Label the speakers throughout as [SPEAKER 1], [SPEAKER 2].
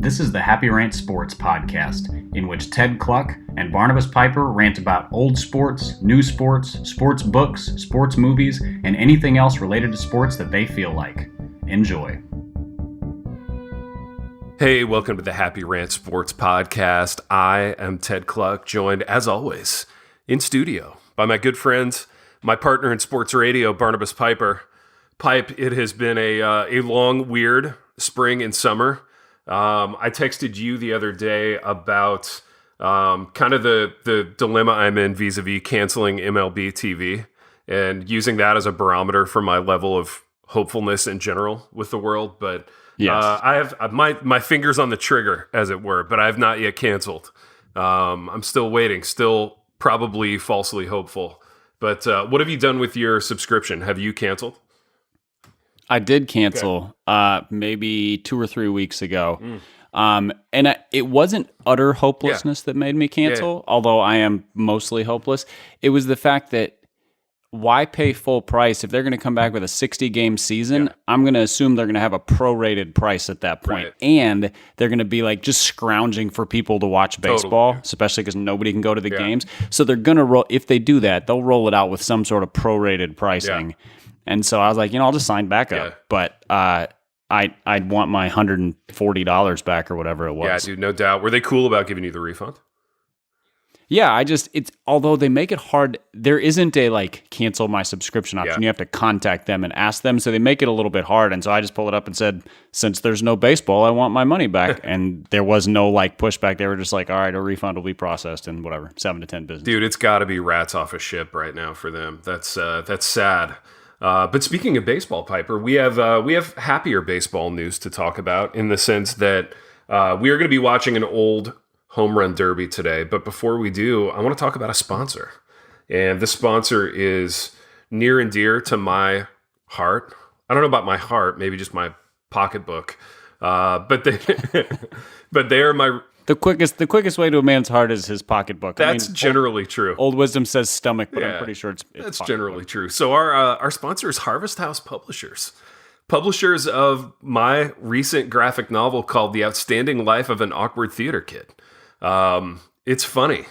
[SPEAKER 1] This is the Happy Rant Sports podcast, in which Ted Cluck and Barnabas Piper rant about old sports, new sports, sports books, sports movies, and anything else related to sports that they feel like. Enjoy.
[SPEAKER 2] Hey, welcome to the Happy Rant Sports podcast. I am Ted Cluck, joined, as always, in studio by my good friend, my partner in sports radio, Barnabas Piper. Pipe, it has been a long, weird spring and summer. I texted you the other day about kind of the dilemma I'm in vis-a-vis canceling MLB TV and using that as a barometer for my level of hopefulness in general with the world. But
[SPEAKER 1] yes.
[SPEAKER 2] I have my fingers on the trigger, as it were, but I have not yet canceled. I'm still waiting, still probably falsely hopeful. But what have you done with your subscription? Have you canceled?
[SPEAKER 3] I did cancel maybe 2 or 3 weeks ago. It wasn't utter hopelessness that made me cancel, although I am mostly hopeless. It was the fact that why pay full price if they're going to come back with a 60-game season? Yeah. I'm going to assume they're going to have a prorated price at that point. Right. And they're going to be like just scrounging for people to watch baseball, especially because nobody can go to the games. So they're going to roll, if they do that, they'll roll it out with some sort of prorated pricing. Yeah. And so I was like, I'll just sign back up. Yeah. But I'd want my $140 back or whatever it was.
[SPEAKER 2] Yeah, dude, no doubt. Were they cool about giving you the refund?
[SPEAKER 3] Yeah, although they make it hard, there isn't a cancel my subscription option. Yeah. You have to contact them and ask them. So they make it a little bit hard. And so I just pulled it up and said, since there's no baseball, I want my money back. And there was no pushback. They were just like, all right, a refund will be processed in whatever, 7 to 10 business.
[SPEAKER 2] Dude, it's got to be rats off a ship right now for them. That's sad. But speaking of baseball, Piper, we have happier baseball news to talk about in the sense that we are going to be watching an old home run derby today. But before we do, I want to talk about a sponsor. And this sponsor is near and dear to my heart. I don't know about my heart, maybe just my pocketbook. But they are my... The
[SPEAKER 3] quickest way to a man's heart is his pocketbook.
[SPEAKER 2] That's generally true.
[SPEAKER 3] Old wisdom says stomach, but I'm pretty sure it's
[SPEAKER 2] that's generally true. So our sponsor is Harvest House Publishers. Publishers of my recent graphic novel called The Outstanding Life of an Awkward Theater Kid. It's funny.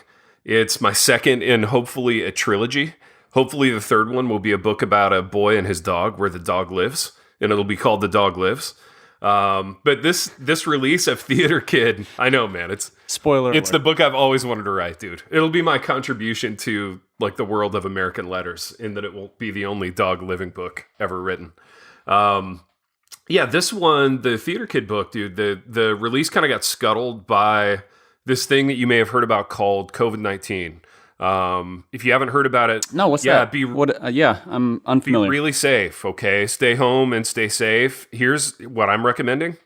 [SPEAKER 2] It's my second in hopefully a trilogy. Hopefully the third one will be a book about a boy and his dog where the dog lives, and it'll be called The Dog Lives. But this release of Theater Kid, I know, man, it's
[SPEAKER 3] spoiler.
[SPEAKER 2] It's the book I've always wanted to write, dude. It'll be my contribution to the world of American letters, in that it will be the only dog living book ever written. This one, the Theater Kid book, dude, the release kind of got scuttled by this thing that you may have heard about called COVID-19. If you haven't heard about it,
[SPEAKER 3] no, what's that? I'm unfamiliar.
[SPEAKER 2] Be really safe, okay? Stay home and stay safe. Here's what I'm recommending.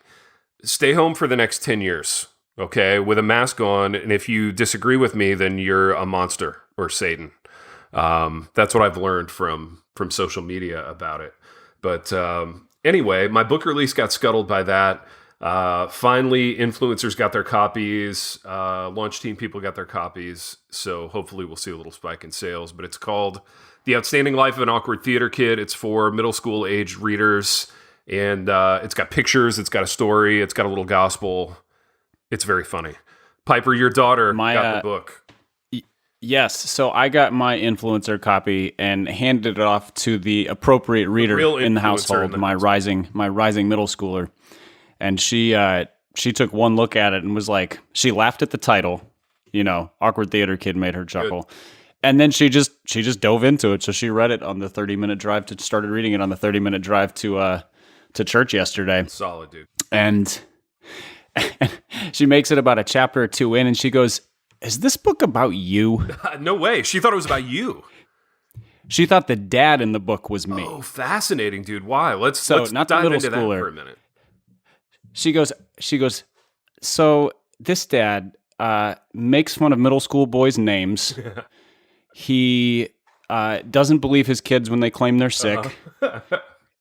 [SPEAKER 2] Stay home for the next 10 years, okay, with a mask on. And if you disagree with me, then you're a monster or Satan. That's what I've learned from social media about it. But anyway, my book release got scuttled by that. Finally, influencers got their copies, launch team people got their copies, so hopefully we'll see a little spike in sales. But it's called The Outstanding Life of an Awkward Theater Kid. It's for middle school age readers, and it's got pictures, it's got a story, it's got a little gospel. It's very funny. Piper, your daughter got the book.
[SPEAKER 3] Yes, so I got my influencer copy and handed it off to the appropriate reader in the household, my rising middle schooler. And she took one look at it and was like, she laughed at the title, Awkward Theater Kid made her chuckle. Good. And then she just dove into it. So she read it on the 30-minute drive started reading it on the 30-minute drive to church yesterday.
[SPEAKER 2] Solid, dude.
[SPEAKER 3] And she makes it about a chapter or two in and she goes, is this book about you?
[SPEAKER 2] No way. She thought it was about you.
[SPEAKER 3] She thought the dad in the book was me.
[SPEAKER 2] Oh, fascinating, dude. Why? Let's
[SPEAKER 3] not
[SPEAKER 2] dive
[SPEAKER 3] middle
[SPEAKER 2] into
[SPEAKER 3] schooler.
[SPEAKER 2] That for a minute.
[SPEAKER 3] She goes, so this dad makes fun of middle school boys' names. He doesn't believe his kids when they claim they're sick.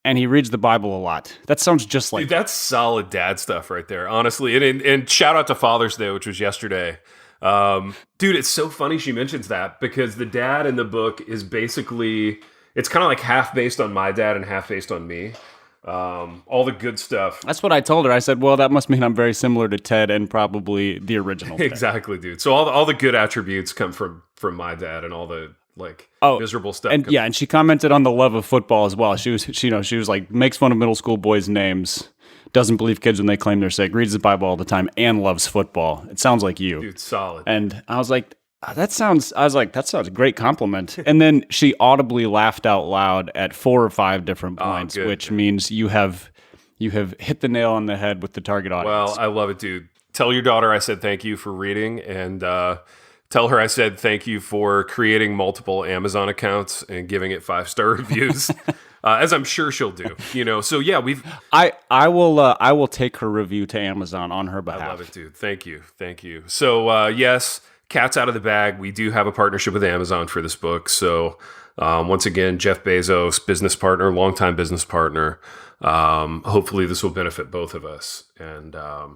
[SPEAKER 3] And he reads the Bible a lot. That sounds just like...
[SPEAKER 2] Dude, that's solid dad stuff right there, honestly. And shout out to Father's Day, which was yesterday. Dude, it's so funny she mentions that, because the dad in the book is basically... It's kind of like half based on my dad and half based on me. all the good stuff.
[SPEAKER 3] That's what I told her. I said, well, that must mean I'm very similar to Ted and probably the original Ted.
[SPEAKER 2] Exactly, dude. So all the good attributes come from my dad, and all the miserable stuff.
[SPEAKER 3] And she commented on the love of football as well. She was like, makes fun of middle school boys' names, doesn't believe kids when they claim they're sick, reads the Bible all the time, and loves football. It sounds like you.
[SPEAKER 2] Dude, solid.
[SPEAKER 3] And I was like, that sounds a great compliment. And then she audibly laughed out loud at 4 or 5 different points, which means you have hit the nail on the head with the target audience.
[SPEAKER 2] Well, I love it, dude. Tell your daughter I said thank you for reading, and tell her I said thank you for creating multiple Amazon accounts and giving it 5-star reviews, as I'm sure she'll do. So yeah,
[SPEAKER 3] I will take her review to Amazon on her behalf.
[SPEAKER 2] I love it, dude. Thank you. So yes. Cat's out of the bag. We do have a partnership with Amazon for this book. So once again, Jeff Bezos, business partner, longtime business partner. Hopefully this will benefit both of us. And, I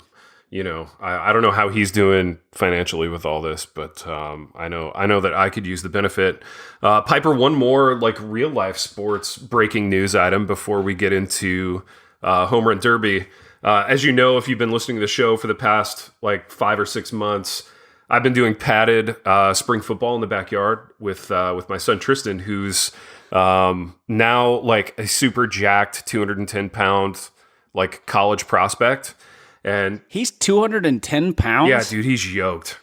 [SPEAKER 2] don't know how he's doing financially with all this, but I know that I could use the benefit. Piper, one more real life sports breaking news item before we get into Home Run Derby. As you know, if you've been listening to the show for the past 5 or 6 months, I've been doing padded spring football in the backyard with my son Tristan, who's now a super jacked 210-pound college prospect, and
[SPEAKER 3] he's 210 pounds.
[SPEAKER 2] Yeah, dude, he's yoked.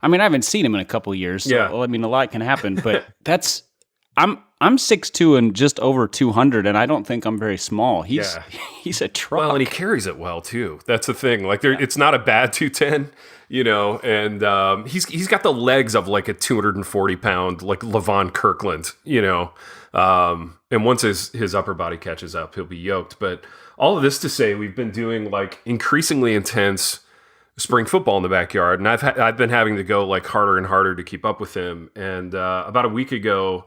[SPEAKER 3] I mean, I haven't seen him in a couple of years. So, a lot can happen, but I'm 6'2" and just over 200, and I don't think I'm very small. He's a truck.
[SPEAKER 2] Well, and he carries it well too. That's the thing. It's not a bad 210. And he's got the legs of a 240-pound LaVon Kirkland, and once his upper body catches up, he'll be yoked. But all of this to say, we've been doing increasingly intense spring football in the backyard, and I've been having to go harder and harder to keep up with him. And about a week ago,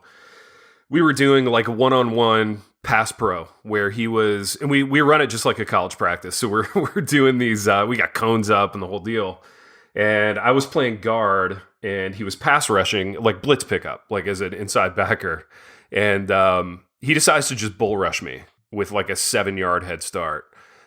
[SPEAKER 2] we were doing a one-on-one pass pro where he was, and we run it just like a college practice. So we're doing these, we got cones up and the whole deal. And I was playing guard, and he was pass rushing, blitz pickup, as an inside backer. And he decides to just bull rush me with a 7-yard head start.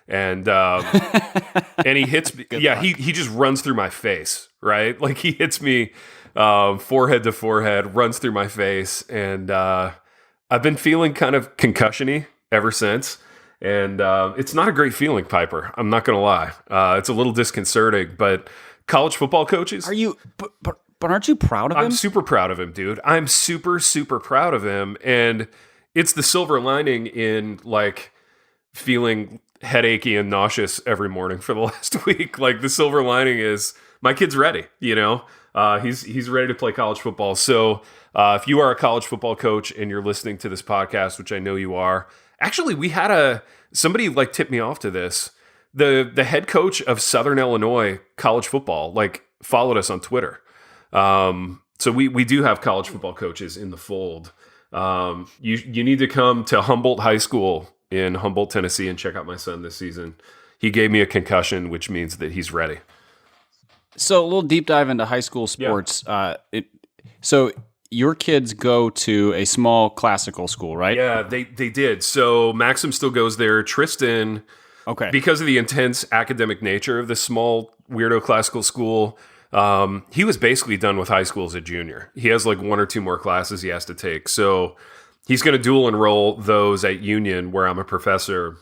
[SPEAKER 2] And and he hits me. He just runs through my face, right? He hits me forehead to forehead, runs through my face. And I've been feeling kind of concussion-y ever since. And it's not a great feeling, Piper. I'm not going to lie. It's a little disconcerting, but college football coaches.
[SPEAKER 3] Are you? But aren't you proud of him?
[SPEAKER 2] I'm super proud of him, dude. I'm super, super proud of him. And it's the silver lining in feeling headachy and nauseous every morning for the last week. The silver lining is my kid's ready, he's ready to play college football. So if you are a college football coach and you're listening to this podcast, which I know you are, actually we had somebody tipped me off to this. The head coach of Southern Illinois college football followed us on Twitter. So we do have college football coaches in the fold. You need to come to Humboldt High School in Humboldt, Tennessee, and check out my son this season. He gave me a concussion, which means that he's ready.
[SPEAKER 3] So a little deep dive into high school sports. Yeah. So your kids go to a small classical school, right?
[SPEAKER 2] Yeah, they did. So Maxim still goes there. Tristan, because of the intense academic nature of this small weirdo classical school, he was basically done with high school as a junior. He has 1 or 2 more classes he has to take. So he's going to dual enroll those at Union, where I'm a professor,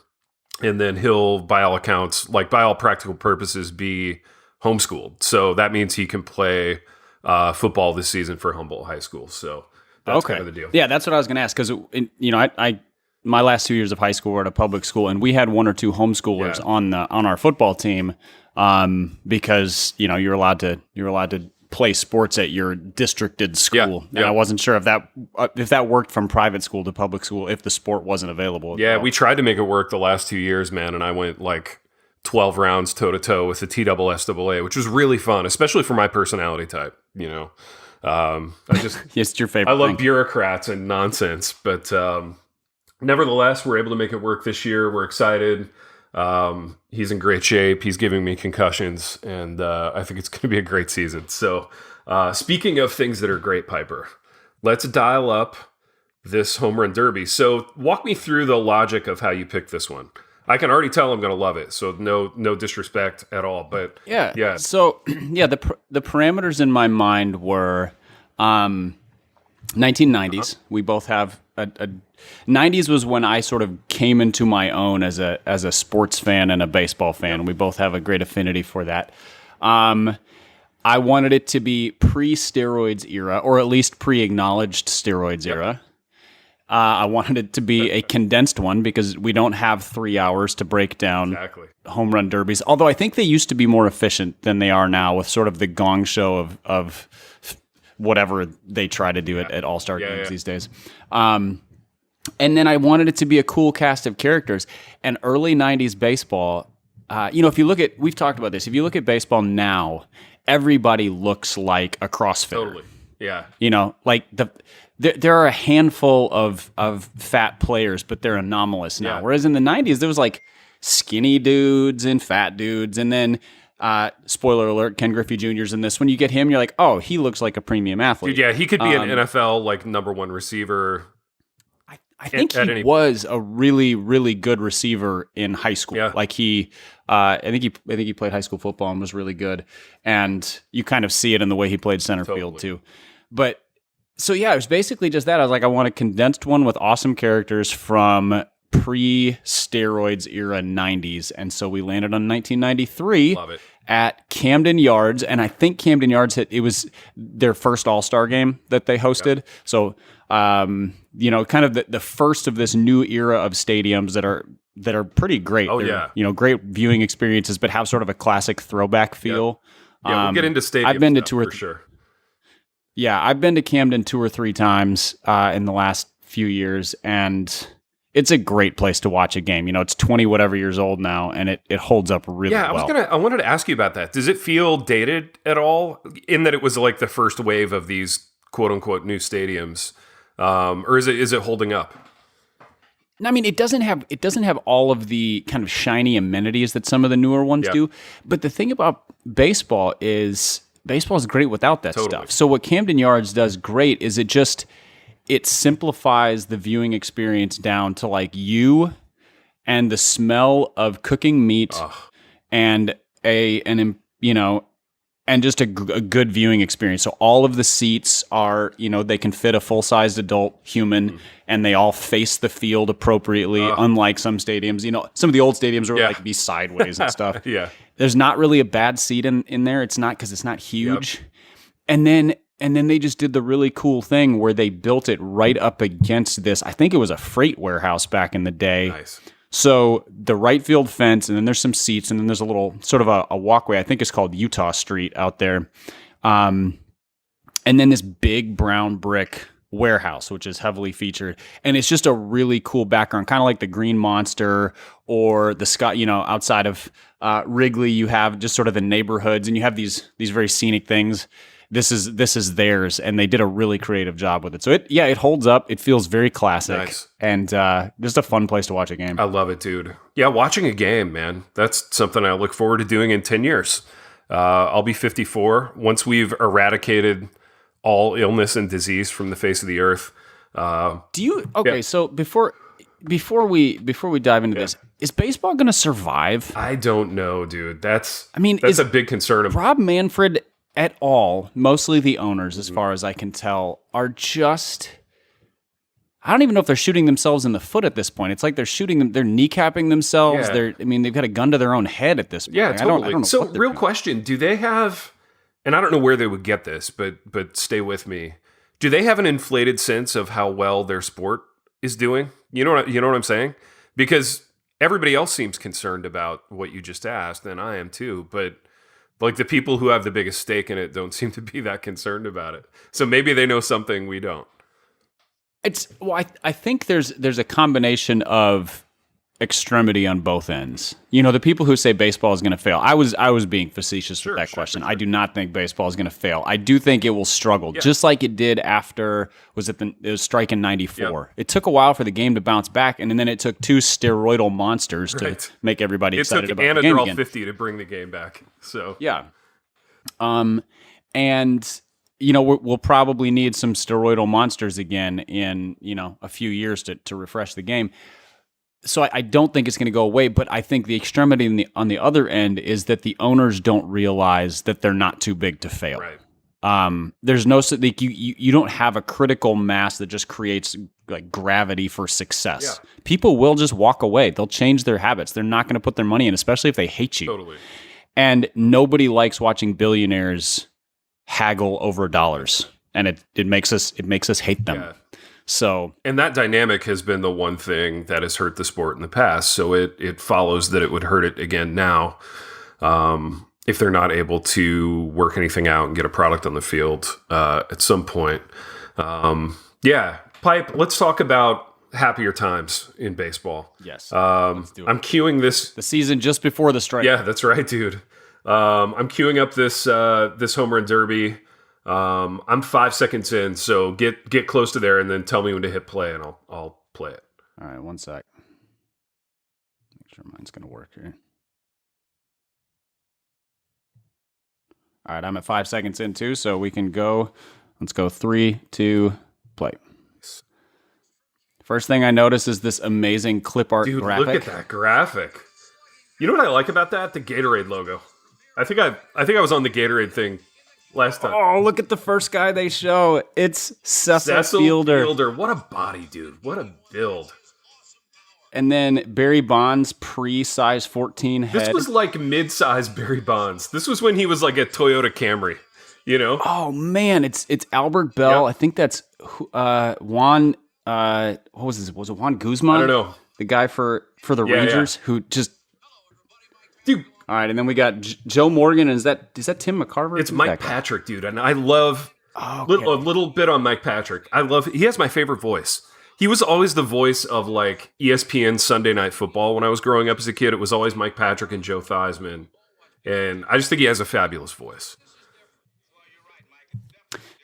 [SPEAKER 2] and then he'll, by all accounts, by all practical purposes, be homeschooled. So that means he can play football this season for Humboldt High School. So that's kind of the deal.
[SPEAKER 3] Yeah, that's what I was going to ask, because I my last 2 years of high school were at a public school, and we had 1 or 2 homeschoolers on our football team, because you're allowed to play sports at your districted school. And I wasn't sure if that worked from private school to public school if the sport wasn't available.
[SPEAKER 2] Yeah, we tried to make it work the last 2 years, man, and I went 12 rounds toe-to-toe with the TSSAA, which was really fun, especially for my personality type, I just
[SPEAKER 3] it's your favorite
[SPEAKER 2] I love
[SPEAKER 3] thing.
[SPEAKER 2] Bureaucrats and nonsense, but nevertheless, we're able to make it work this year. We're excited. He's in great shape. He's giving me concussions, and I think it's going to be a great season. So speaking of things that are great, Piper, let's dial up this home run derby. So walk me through the logic of how you picked this one. I can already tell I'm going to love it. So no disrespect at all, but yeah.
[SPEAKER 3] So the parameters in my mind were 1990s. We both have a 90s was when I sort of came into my own as a sports fan and a baseball fan. We both have a great affinity for that. I wanted it to be pre-steroids era, or at least pre-acknowledged steroids era. I wanted it to be a condensed one because we don't have 3 hours to break down home run derbies. Although I think they used to be more efficient than they are now with sort of the gong show of whatever they try to do at All-Star games these days. And then I wanted it to be a cool cast of characters. And early 90s baseball, if you look at, we've talked about this, if you look at baseball now, everybody looks like a CrossFitter.
[SPEAKER 2] Totally. Yeah.
[SPEAKER 3] Like there are a handful of fat players, but they're anomalous now. Yeah. Whereas in the 90s, there was like skinny dudes and fat dudes. And then, spoiler alert, Ken Griffey Jr.'s in this. When you get him, you're like, oh, he looks like a premium athlete.
[SPEAKER 2] Dude, yeah, he could be an NFL like number one receiver.
[SPEAKER 3] I think he was a really, really good receiver in high school. Yeah. Like I think he played high school football and was really good. And you kind of see it in the way he played center field too. But so yeah, it was basically just that. I was like, I want a condensed one with awesome characters from pre-steroids era 90s. And so we landed on 1993 at Camden Yards. And I think Camden Yards it was their first All-Star game that they hosted. Yep. So, kind of the first of this new era of stadiums that are pretty great.
[SPEAKER 2] Oh,
[SPEAKER 3] They're, great viewing experiences, but have sort of a classic throwback feel.
[SPEAKER 2] Yep. Yeah, we'll get into stadiums.
[SPEAKER 3] I've been to 2 or 3.
[SPEAKER 2] For sure.
[SPEAKER 3] Yeah, I've been to Camden 2 or 3 times in the last few years, and it's a great place to watch a game. It's 20 whatever years old now, and it holds up really well.
[SPEAKER 2] I wanted to ask you about that. Does it feel dated at all in that it was like the first wave of these quote unquote new stadiums? Or is it holding up?
[SPEAKER 3] I mean, it doesn't have all of the kind of shiny amenities that some of the newer ones do. But the thing about baseball is great without that stuff. So what Camden Yards does great is it simplifies the viewing experience down to like you and the smell of cooking meat and and just a good viewing experience. So all of the seats are, they can fit a full-sized adult human and they all face the field appropriately, unlike some stadiums. Some of the old stadiums are like be sideways and stuff.
[SPEAKER 2] Yeah.
[SPEAKER 3] There's not really a bad seat in there. It's not because it's not huge. Yep. And then they just did the really cool thing where they built it right up against this. I think it was a freight warehouse back in the day.
[SPEAKER 2] Nice.
[SPEAKER 3] So the right field fence, and then there's some seats, and then there's a little sort of a walkway. I think it's called Utah Street out there. And then this big brown brick warehouse, which is heavily featured. And it's just a really cool background, kind of like the Green Monster or the Scott, outside of Wrigley, you have just sort of the neighborhoods, and you have these very scenic things. This is theirs, and they did a really creative job with it. So it holds up. It feels very classic, and just a fun place to watch a game.
[SPEAKER 2] I love it, dude. Yeah, watching a game, man. That's something I look forward to doing in 10 years. I'll be 54 once we've eradicated all illness and disease from the face of the earth.
[SPEAKER 3] So before we dive into this, is baseball going to survive?
[SPEAKER 2] I don't know, dude. That's a big concern of
[SPEAKER 3] Rob Manfred at all, mostly the owners, as far as I can tell, are just... I don't even know if they're shooting themselves in the foot at this point. It's like they're kneecapping themselves.
[SPEAKER 2] Yeah.
[SPEAKER 3] They've got a gun to their own head at this point.
[SPEAKER 2] Yeah, totally.
[SPEAKER 3] I don't know
[SPEAKER 2] so, real question, do they have... And I don't know where they would get this, but stay with me. Do they have an inflated sense of how well their sport is doing? You know what I'm saying? Because everybody else seems concerned about what you just asked, and I am too, but... Like the people who have the biggest stake in it don't seem to be that concerned about it. So maybe they know something we don't.
[SPEAKER 3] I think there's a combination of extremity on both ends. The people who say baseball is going to fail. I was being facetious with that question. Sure. I do not think baseball is going to fail. I do think it will struggle, just like it did after it was strike in '94. Yep. It took a while for the game to bounce back, and then it took 2 steroidal monsters to make everybody excited about the game again.
[SPEAKER 2] It took Anadrol 50 to bring the game back. So
[SPEAKER 3] yeah, and we'll probably need some steroidal monsters again in, a few years to refresh the game. So I don't think it's going to go away, but I think the extremity on the other end is that the owners don't realize that they're not too big to fail.
[SPEAKER 2] Right.
[SPEAKER 3] There's no, like, you don't have a critical mass that just creates like gravity for success.
[SPEAKER 2] Yeah.
[SPEAKER 3] People will just walk away. They'll change their habits. They're not going to put their money in, especially if they hate you.
[SPEAKER 2] Totally.
[SPEAKER 3] And nobody likes watching billionaires haggle over dollars, and it makes us hate them.
[SPEAKER 2] Yeah.
[SPEAKER 3] So,
[SPEAKER 2] and that dynamic has been the one thing that has hurt the sport in the past. So it follows that it would hurt it again now, if they're not able to work anything out and get a product on the field at some point. Pipe. Let's talk about happier times in baseball.
[SPEAKER 3] yes.
[SPEAKER 2] I'm queuing this.
[SPEAKER 3] The season just before the strike.
[SPEAKER 2] Yeah, that's right, dude. I'm queuing up this home run derby. I'm 5 seconds in, so get close to there and then tell me when to hit play, and I'll play it.
[SPEAKER 3] All right, 1 sec. Make sure mine's gonna work here. All right, I'm at 5 seconds in too, so we can go. Let's go 3, 2, play. First thing I notice is this amazing clip art graphic.
[SPEAKER 2] Look at that graphic. You know what I like about that? The Gatorade logo. I think I was on the Gatorade thing last time.
[SPEAKER 3] Oh, look at the first guy they show. It's Cecil Fielder.
[SPEAKER 2] What a body, dude. What a build.
[SPEAKER 3] And then Barry Bonds pre-size 14 head.
[SPEAKER 2] This was like mid-size Barry Bonds. This was when he was like a Toyota Camry,
[SPEAKER 3] Oh man, it's Albert Bell.
[SPEAKER 2] Yep.
[SPEAKER 3] I think that's Juan. What was this? Was it Juan Guzman?
[SPEAKER 2] I don't know.
[SPEAKER 3] The guy for the Rangers who just.
[SPEAKER 2] Dude.
[SPEAKER 3] All right, and then we got Joe Morgan. Is that Tim McCarver?
[SPEAKER 2] It's Mike Patrick, dude, and I love a little bit on Mike Patrick. He has my favorite voice. He was always the voice of like ESPN Sunday Night Football when I was growing up as a kid. It was always Mike Patrick and Joe Theismann, and I just think he has a fabulous voice.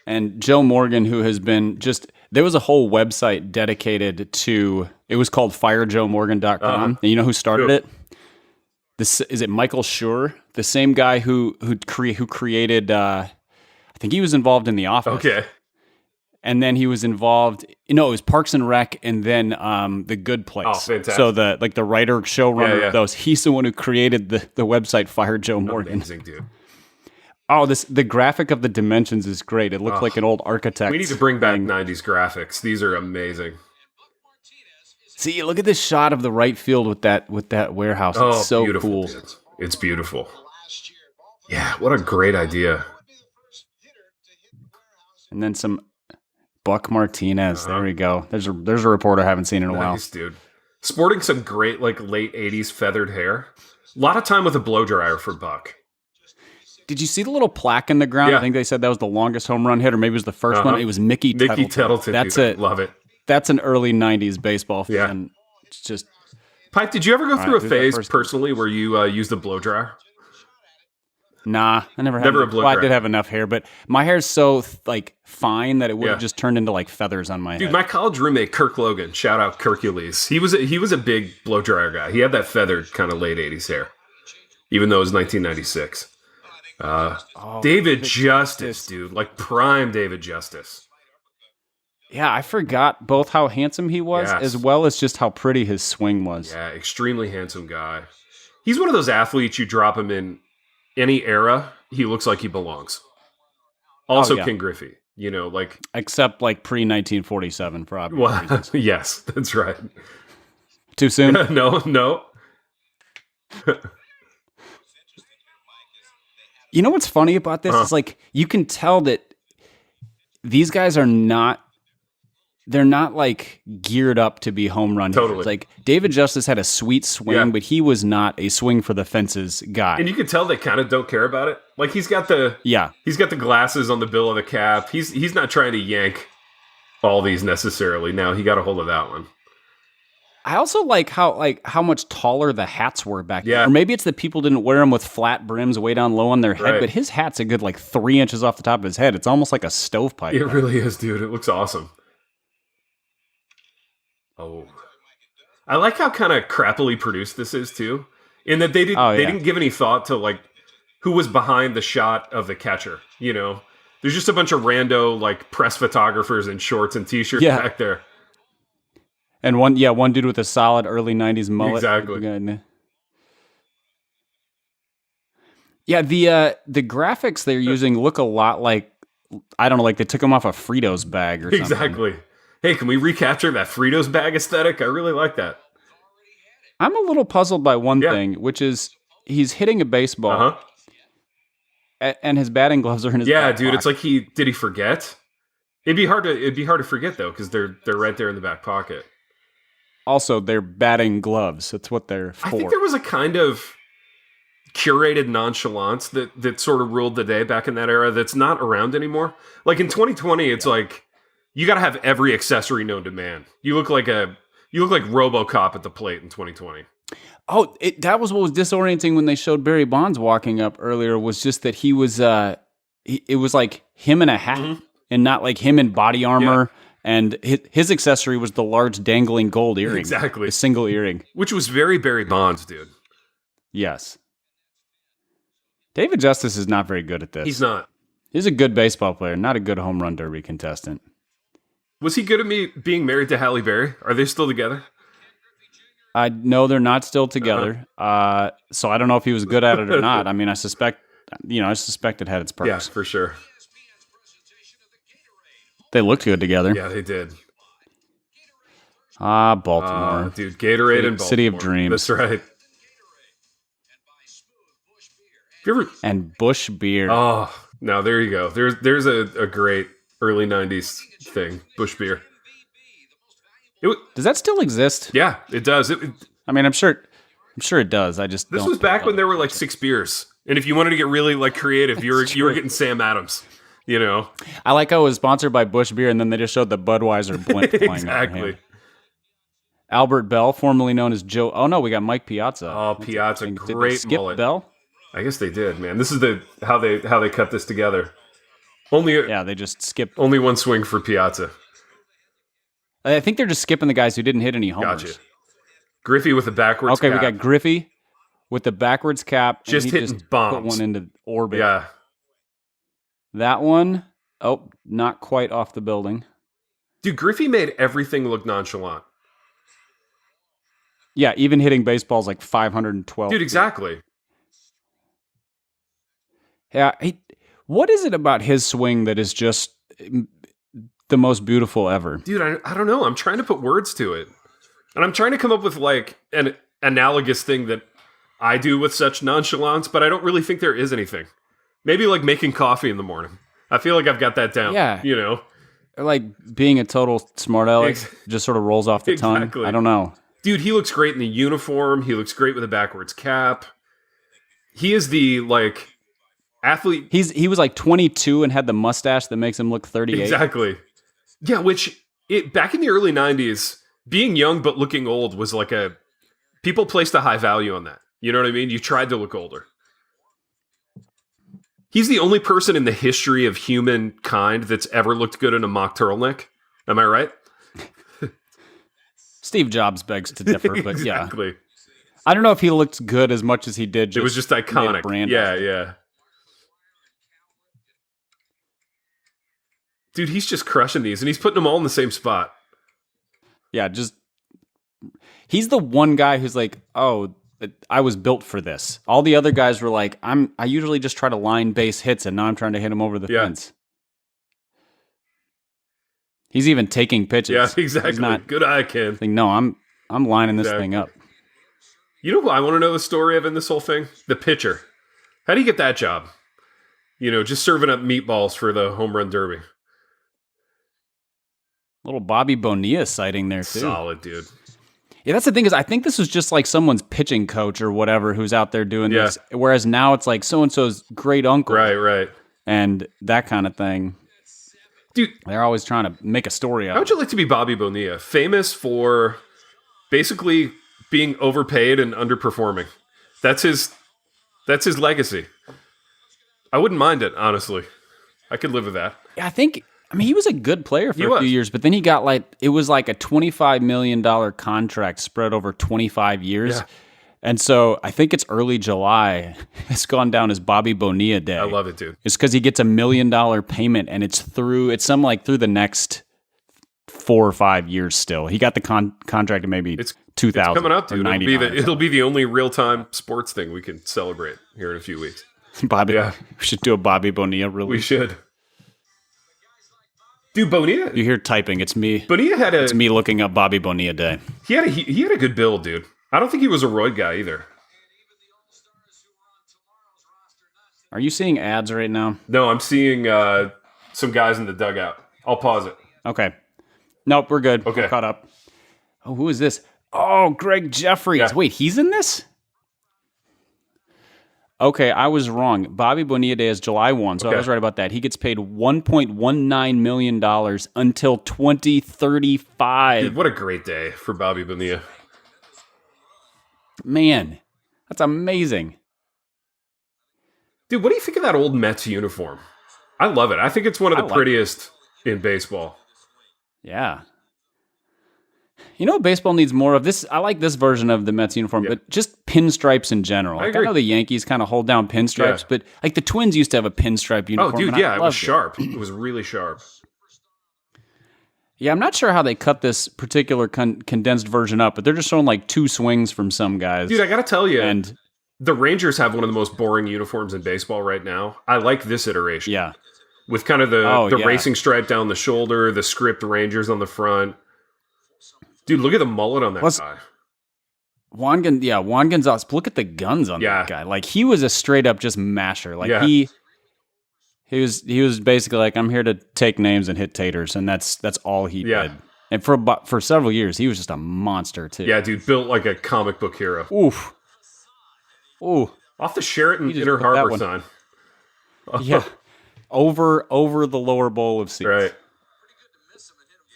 [SPEAKER 3] And Joe Morgan, who has been there was a whole website dedicated to, it was called firejoemorgan.com. And you know who started it? Is it Michael Schur? The same guy who created, I think he was involved in The Office.
[SPEAKER 2] Okay.
[SPEAKER 3] And then he was involved, it was Parks and Rec, and then The Good Place.
[SPEAKER 2] Oh, fantastic.
[SPEAKER 3] So the writer, showrunner of those, he's the one who created the website Fire Joe Morgan.
[SPEAKER 2] Amazing, dude.
[SPEAKER 3] Oh, the graphic of the dimensions is great. It looks like an old architect.
[SPEAKER 2] We need to bring back 90s graphics. These are amazing.
[SPEAKER 3] See, look at this shot of the right field with that warehouse. It's so
[SPEAKER 2] beautiful,
[SPEAKER 3] cool.
[SPEAKER 2] Dude. It's beautiful. Yeah, what a great idea.
[SPEAKER 3] And then some Buck Martinez. There we go. There's a report I haven't seen in a while.
[SPEAKER 2] Nice, dude. Sporting some great like late 80s feathered hair. A lot of time with a blow dryer for Buck.
[SPEAKER 3] Did you see the little plaque in the ground?
[SPEAKER 2] Yeah.
[SPEAKER 3] I think they said that was the longest home run hit, or maybe it was the first one. It was Mickey Tettleton.
[SPEAKER 2] That's it. Love it.
[SPEAKER 3] That's an early 90s baseball fan.
[SPEAKER 2] Yeah.
[SPEAKER 3] It's just...
[SPEAKER 2] Pipe, did you ever go through a phase personally where you used the blow dryer?
[SPEAKER 3] Nah, I never had.
[SPEAKER 2] A blow dryer.
[SPEAKER 3] I did have enough hair, but my hair's so fine that it would have just turned into like feathers on my head.
[SPEAKER 2] Dude, my college roommate Kirk Logan, shout out Kirkules. He was a big blow dryer guy. He had that feathered kind of late 80s hair, even though it was 1996. David Justice, dude, like prime David Justice.
[SPEAKER 3] Yeah, I forgot both how handsome he was, as well as just how pretty his swing was.
[SPEAKER 2] Yeah, extremely handsome guy. He's one of those athletes you drop him in any era, he looks like he belongs. Also, King Griffey,
[SPEAKER 3] except like pre-1947 for obvious reasons.
[SPEAKER 2] Yes, that's right.
[SPEAKER 3] Too soon?
[SPEAKER 2] No.
[SPEAKER 3] You know what's funny about this? It's like you can tell that these guys are not. They're not like geared up to be home run hitters.
[SPEAKER 2] Totally.
[SPEAKER 3] Like David Justice had a sweet swing, but he was not a swing for the fences guy.
[SPEAKER 2] And you can tell they kind of don't care about it. Like he's got the glasses on the bill of the cap. He's not trying to yank all these necessarily. Now he got a hold of that one.
[SPEAKER 3] I also like how much taller the hats were back then. Or maybe it's that people didn't wear them with flat brims way down low on their head, but his hat's a good like 3 inches off the top of his head. It's almost like a stovepipe.
[SPEAKER 2] It really is, dude. It looks awesome. Oh, I like how kind of crappily produced this is too, in that they didn't give any thought to like who was behind the shot of the catcher. There's just a bunch of rando like press photographers in shorts and t-shirts back there.
[SPEAKER 3] And one dude with a solid early 90s mullet.
[SPEAKER 2] Exactly.
[SPEAKER 3] Yeah, the graphics they're using look a lot like, I don't know, like they took them off a Fritos bag or something.
[SPEAKER 2] Exactly. Hey, can we recapture that Fritos bag aesthetic? I really like that.
[SPEAKER 3] I'm a little puzzled by one thing, which is he's hitting a baseball, and his batting gloves are in his back
[SPEAKER 2] dude,
[SPEAKER 3] pocket.
[SPEAKER 2] it's like did he forget? It'd be hard to forget though, because they're right there in the back pocket.
[SPEAKER 3] Also, they're batting gloves. That's what they're for.
[SPEAKER 2] I think there was a kind of curated nonchalance that sort of ruled the day back in that era that's not around anymore. Like in 2020, it's like you got to have every accessory known to man. You look like RoboCop at the plate in 2020.
[SPEAKER 3] Oh, that was what was disorienting when they showed Barry Bonds walking up earlier. Was just that he was it was like him in a hat and not like him in body armor. Yeah. And his accessory was the large dangling gold earring.
[SPEAKER 2] Exactly.
[SPEAKER 3] A single earring.
[SPEAKER 2] Which was very Barry Bonds, dude.
[SPEAKER 3] Yes. David Justice is not very good at this.
[SPEAKER 2] He's not.
[SPEAKER 3] He's a good baseball player, not a good home run derby contestant.
[SPEAKER 2] Was he good at being married to Halle Berry? Are they still together?
[SPEAKER 3] I know they're not still together. So I don't know if he was good at it or not. I mean, I suspect it had its perks.
[SPEAKER 2] Yeah, for sure.
[SPEAKER 3] They looked good together.
[SPEAKER 2] Yeah, they did.
[SPEAKER 3] Baltimore.
[SPEAKER 2] Dude, Gatorade and Baltimore.
[SPEAKER 3] City of Dreams.
[SPEAKER 2] That's right.
[SPEAKER 3] And Bush Beer.
[SPEAKER 2] Oh, no, there you go. There's a great early 90s thing, Bush Beer.
[SPEAKER 3] Does that still exist?
[SPEAKER 2] Yeah, it does.
[SPEAKER 3] I mean, I'm sure it does. I just
[SPEAKER 2] This was back when there were like 6 beers. And if you wanted to get really like creative, you were getting Sam Adams. You know,
[SPEAKER 3] I like how it was sponsored by Bush Beer, and then they just showed the Budweiser blimp playing.
[SPEAKER 2] Exactly.
[SPEAKER 3] Albert Bell, formerly known as Joe. Oh no, we got Mike Piazza.
[SPEAKER 2] Oh, Piazza, great
[SPEAKER 3] skip
[SPEAKER 2] mullet.
[SPEAKER 3] Bell?
[SPEAKER 2] I guess they did, man. This is how they cut this together.
[SPEAKER 3] They just skipped.
[SPEAKER 2] Only one swing for Piazza.
[SPEAKER 3] I think they're just skipping the guys who didn't hit any homers.
[SPEAKER 2] Gotcha. Griffey with a backwards cap.
[SPEAKER 3] We got Griffey with the backwards cap.
[SPEAKER 2] Just hitting bombs.
[SPEAKER 3] Put one into orbit.
[SPEAKER 2] Yeah.
[SPEAKER 3] That one, not quite off the building.
[SPEAKER 2] Dude, Griffey made everything look nonchalant.
[SPEAKER 3] Yeah, even hitting baseballs like 512.
[SPEAKER 2] Dude, exactly.
[SPEAKER 3] Yeah, what is it about his swing that is just the most beautiful ever?
[SPEAKER 2] Dude, I don't know. I'm trying to put words to it. And I'm trying to come up with like an analogous thing that I do with such nonchalance, but I don't really think there is anything. Maybe like making coffee in the morning. I feel like I've got that down.
[SPEAKER 3] Yeah.
[SPEAKER 2] You know?
[SPEAKER 3] Like being a total smart aleck just sort of rolls off the tongue. I don't know.
[SPEAKER 2] Dude, he looks great in the uniform. He looks great with a backwards cap. He is the like athlete.
[SPEAKER 3] He was like 22 and had the mustache that makes him look 38.
[SPEAKER 2] Exactly. Yeah, back in the early 90s, being young but looking old was like people placed a high value on that. You know what I mean? You tried to look older. He's the only person in the history of humankind that's ever looked good in a mock turtleneck. Am I right?
[SPEAKER 3] Steve Jobs begs to differ, but
[SPEAKER 2] exactly.
[SPEAKER 3] Yeah. I don't know if he looked good as much as he did.
[SPEAKER 2] It was just iconic. Yeah. Dude, he's just crushing these, and he's putting them all in the same spot.
[SPEAKER 3] Yeah, he's the one guy who's like, I was built for this. All the other guys were like, I usually just try to line base hits, and now I'm trying to hit him over the fence. He's even taking pitches.
[SPEAKER 2] Yeah, exactly. Good eye, Ken.
[SPEAKER 3] Like, no, I'm lining this thing up.
[SPEAKER 2] You know who I want to know the story of in this whole thing? The pitcher. How do you get that job? You know, just serving up meatballs for the home run derby.
[SPEAKER 3] Little Bobby Bonilla sighting there, too.
[SPEAKER 2] Solid, dude.
[SPEAKER 3] Yeah, that's the thing is I think this was just like someone's pitching coach or whatever who's out there doing this. Whereas now it's like so-and-so's great uncle.
[SPEAKER 2] Right.
[SPEAKER 3] And that kind of thing.
[SPEAKER 2] Dude.
[SPEAKER 3] They're always trying to make a story out of it.
[SPEAKER 2] How would you like to be Bobby Bonilla? Famous for basically being overpaid and underperforming. That's his legacy. I wouldn't mind it, honestly. I could live with that.
[SPEAKER 3] Yeah, I mean, he was a good player for a few years, but then he got it was like a $25 million contract spread over 25 years. And so I think it's early July. It's gone down as Bobby Bonilla Day.
[SPEAKER 2] I love it, dude.
[SPEAKER 3] It's because he gets $1 million payment, and it's through the next 4 or 5 years still. He got the contract in maybe 2000.
[SPEAKER 2] It's coming up, dude.
[SPEAKER 3] Or
[SPEAKER 2] It'll be the only real-time sports thing we can celebrate here in a few weeks.
[SPEAKER 3] Bobby, we should do a Bobby Bonilla release.
[SPEAKER 2] We should. Dude, Bonilla.
[SPEAKER 3] You hear typing? It's me.
[SPEAKER 2] Bonilla
[SPEAKER 3] It's me looking up Bobby Bonilla Day.
[SPEAKER 2] He had a good build, dude. I don't think he was a roid guy either.
[SPEAKER 3] Are you seeing ads right now?
[SPEAKER 2] No, I'm seeing some guys in the dugout. I'll pause it.
[SPEAKER 3] Okay. Nope, we're good.
[SPEAKER 2] Okay.
[SPEAKER 3] We're caught up. Oh, who is this? Oh, Greg Jeffries.
[SPEAKER 2] Yeah.
[SPEAKER 3] Wait, he's in this? Okay, I was wrong. Bobby Bonilla Day is July 1, so I was right about that. He gets paid $1.19 million until 2035.
[SPEAKER 2] Dude, what a great day for Bobby Bonilla.
[SPEAKER 3] Man, that's amazing.
[SPEAKER 2] Dude, what do you think of that old Mets uniform? I love it. I think it's one of the prettiest in baseball.
[SPEAKER 3] Yeah. You know what baseball needs more of? This. I like this version of the Mets uniform, but just pinstripes in general.
[SPEAKER 2] I
[SPEAKER 3] I know the Yankees kind of hold down pinstripes, but like the Twins used to have a pinstripe uniform.
[SPEAKER 2] Oh, dude, yeah, it was sharp. It was really sharp.
[SPEAKER 3] Yeah, I'm not sure how they cut this particular condensed version up, but they're just showing like 2 swings from some guys.
[SPEAKER 2] Dude, I got to tell you,
[SPEAKER 3] and
[SPEAKER 2] the Rangers have one of the most boring uniforms in baseball right now. I like this iteration.
[SPEAKER 3] Yeah.
[SPEAKER 2] With kind of the racing stripe down the shoulder, the script Rangers on the front. Dude, look at the mullet on that guy.
[SPEAKER 3] Juan Gonzalez. Look at the guns on that guy. Like, he was a straight up just masher. Like, he was basically like, I'm here to take names and hit taters, and that's all he did. And for several years, he was just a monster too.
[SPEAKER 2] Yeah, dude, built like a comic book hero.
[SPEAKER 3] Oof. Ooh.
[SPEAKER 2] Off the Sheraton Inner Harbor sign.
[SPEAKER 3] Yeah. Over the lower bowl of seats.
[SPEAKER 2] Right.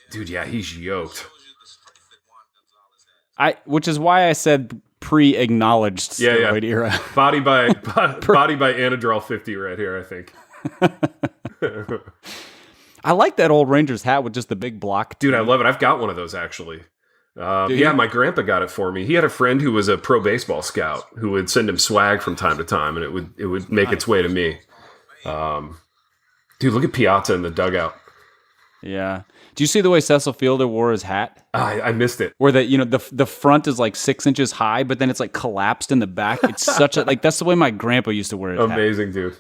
[SPEAKER 2] Dude, yeah, he's yoked.
[SPEAKER 3] Which is why I said pre-acknowledged steroid era.
[SPEAKER 2] Body by Anadrol 50 right here, I think.
[SPEAKER 3] I like that old Rangers hat with just the big block.
[SPEAKER 2] Dude, I love it. I've got one of those actually. My grandpa got it for me. He had a friend who was a pro baseball scout who would send him swag from time to time, and it would make its way to me. Dude, look at Piazza in the dugout.
[SPEAKER 3] Yeah. Do you see the way Cecil Fielder wore his hat?
[SPEAKER 2] I missed it.
[SPEAKER 3] Where the front is like 6 inches high, but then it's like collapsed in the back. It's such a that's the way my grandpa used to wear his hat.
[SPEAKER 2] Amazing, dude.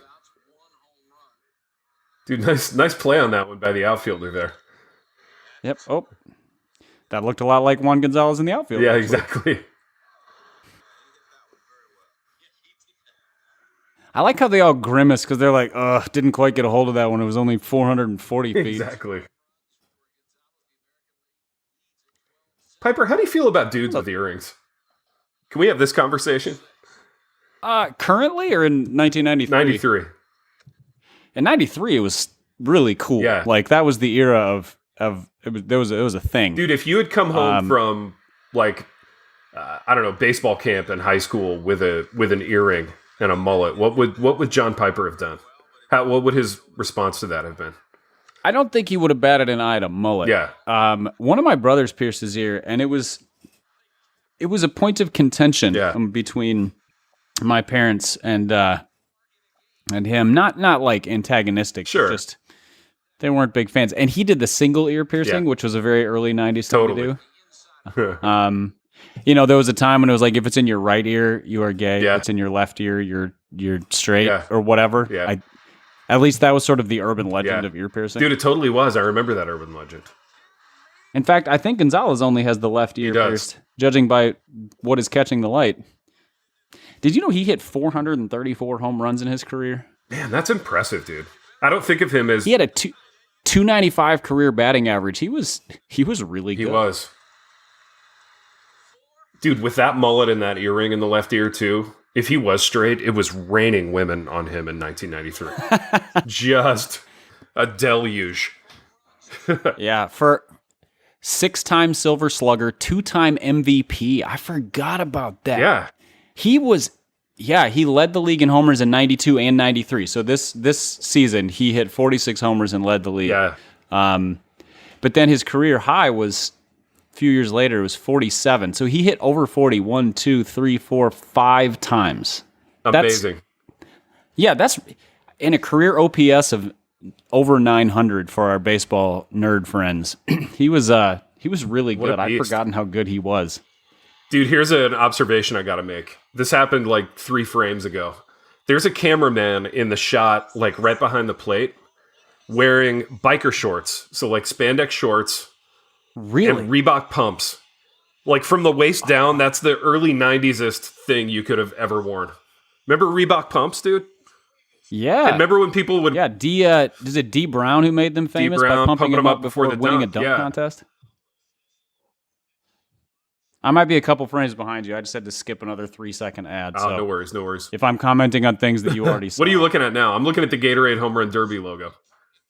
[SPEAKER 2] Dude, nice play on that one by the outfielder there.
[SPEAKER 3] Yep. Oh, that looked a lot like Juan Gonzalez in the outfield.
[SPEAKER 2] Yeah, exactly.
[SPEAKER 3] I like how they all grimace because they're like, didn't quite get a hold of that when it was only 440 feet.
[SPEAKER 2] Exactly. Piper, how do you feel about dudes with earrings? Can we have this conversation?
[SPEAKER 3] Currently or in 1993?
[SPEAKER 2] 93.
[SPEAKER 3] In 93, it was really cool.
[SPEAKER 2] Yeah.
[SPEAKER 3] Like, that was the era of it was a thing.
[SPEAKER 2] Dude, if you had come home from, like, I don't know, baseball camp in high school with an earring and a mullet, what would John Piper have done? What would his response to that have been?
[SPEAKER 3] I don't think he would have batted an eye at a mullet.
[SPEAKER 2] Yeah.
[SPEAKER 3] One of my brothers pierced his ear, and it was a point of contention between my parents and him. Not like antagonistic.
[SPEAKER 2] Sure.
[SPEAKER 3] Just they weren't big fans. And he did the single ear piercing, which was a very early 90s thing to do. There was a time when it was like, if it's in your right ear, you are gay.
[SPEAKER 2] Yeah.
[SPEAKER 3] If it's in your left ear, you're straight or whatever.
[SPEAKER 2] Yeah.
[SPEAKER 3] At least that was sort of the urban legend of ear piercing.
[SPEAKER 2] Dude, it totally was. I remember that urban legend.
[SPEAKER 3] In fact, I think Gonzalez only has the left ear pierced, judging by what is catching the light. Did you know he hit 434 home runs in his career?
[SPEAKER 2] Man, that's impressive, dude. I don't think of him as...
[SPEAKER 3] He had a 295 career batting average. He was really good.
[SPEAKER 2] He was. Dude, with that mullet and that earring in the left ear, too, if he was straight, it was raining women on him in 1993. Just a deluge.
[SPEAKER 3] Yeah, for 6-time Silver Slugger, 2-time MVP. I forgot about that.
[SPEAKER 2] Yeah.
[SPEAKER 3] He led the league in homers in 92 and 93. So this season, he hit 46 homers and led the league.
[SPEAKER 2] Yeah.
[SPEAKER 3] But then his career high was few years later, it was 47. So he hit over 40 1, 2, 3, 4, 5 times.
[SPEAKER 2] Amazing.
[SPEAKER 3] That's in a career OPS of over 900 for our baseball nerd friends. He was really good. I'd forgotten how good he was.
[SPEAKER 2] Dude, here's an observation I got to make. This happened like 3 frames ago. There's a cameraman in the shot, like right behind the plate, wearing biker shorts. So like spandex shorts.
[SPEAKER 3] Really?
[SPEAKER 2] And Reebok pumps. Like from the waist down, that's the early 90s-est thing you could have ever worn. Remember Reebok pumps, dude?
[SPEAKER 3] Yeah.
[SPEAKER 2] And remember when people would...
[SPEAKER 3] Yeah, is it D. Brown who made them famous by pumping them up before winning a dunk contest? I might be a couple frames behind you. I just had to skip another 3-second ad.
[SPEAKER 2] Oh, no worries.
[SPEAKER 3] If I'm commenting on things that you already saw.
[SPEAKER 2] What are you looking at now? I'm looking at the Gatorade Home Run Derby logo.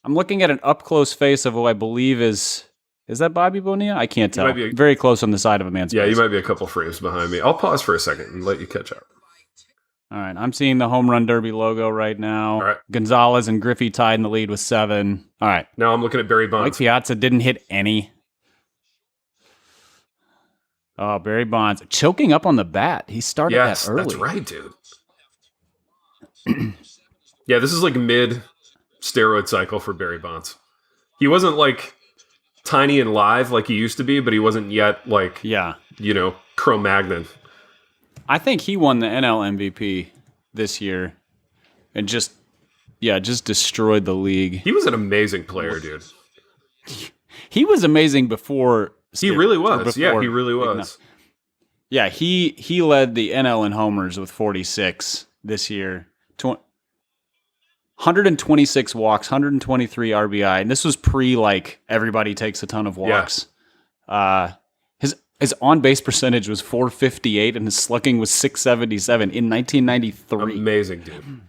[SPEAKER 3] I'm looking at an up-close face of who I believe is that Bobby Bonilla? I can't tell. Very close on the side of a man's face.
[SPEAKER 2] Yeah, you might be a couple frames behind me. I'll pause for a second and let you catch up.
[SPEAKER 3] All right, I'm seeing the Home Run Derby logo right now.
[SPEAKER 2] All right.
[SPEAKER 3] Gonzalez and Griffey tied in the lead with 7. All right.
[SPEAKER 2] Now I'm looking at Barry Bonds.
[SPEAKER 3] Mike Piazza didn't hit any. Oh, Barry Bonds. Choking up on the bat. He started that early.
[SPEAKER 2] That's right, dude. Yeah, this is like mid-steroid cycle for Barry Bonds. He wasn't like tiny and live like he used to be, but he wasn't yet like, Cro-Magnon.
[SPEAKER 3] I think he won the NL MVP this year and just destroyed the league.
[SPEAKER 2] He was an amazing player, dude.
[SPEAKER 3] He was amazing before.
[SPEAKER 2] He really was. Yeah, he really was.
[SPEAKER 3] Yeah, he led the NL in homers with 46 this year. 126 walks, 123 RBI, and this was everybody takes a ton of walks. Yeah. His on-base percentage was .458 and his slugging was .677 in 1993.
[SPEAKER 2] Amazing, dude.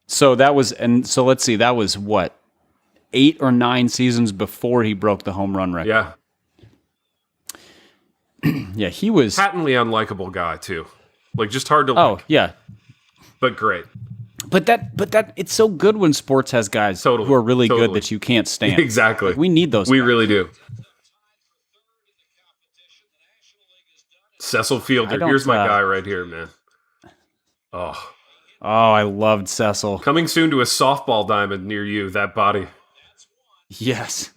[SPEAKER 3] So let's see, that was what, 8 or 9 seasons before he broke the home run record.
[SPEAKER 2] Yeah.
[SPEAKER 3] Yeah, he was
[SPEAKER 2] patently unlikable guy too. Like just hard to like.
[SPEAKER 3] Oh, yeah.
[SPEAKER 2] But great.
[SPEAKER 3] But that it's so good when sports has guys who are really good that you can't stand.
[SPEAKER 2] Exactly.
[SPEAKER 3] Like, we need those
[SPEAKER 2] We
[SPEAKER 3] guys.
[SPEAKER 2] really do. Cecil Fielder. Here's my guy right here, man. Oh,
[SPEAKER 3] I loved Cecil.
[SPEAKER 2] Coming soon to a softball diamond near you, that body.
[SPEAKER 3] Yes.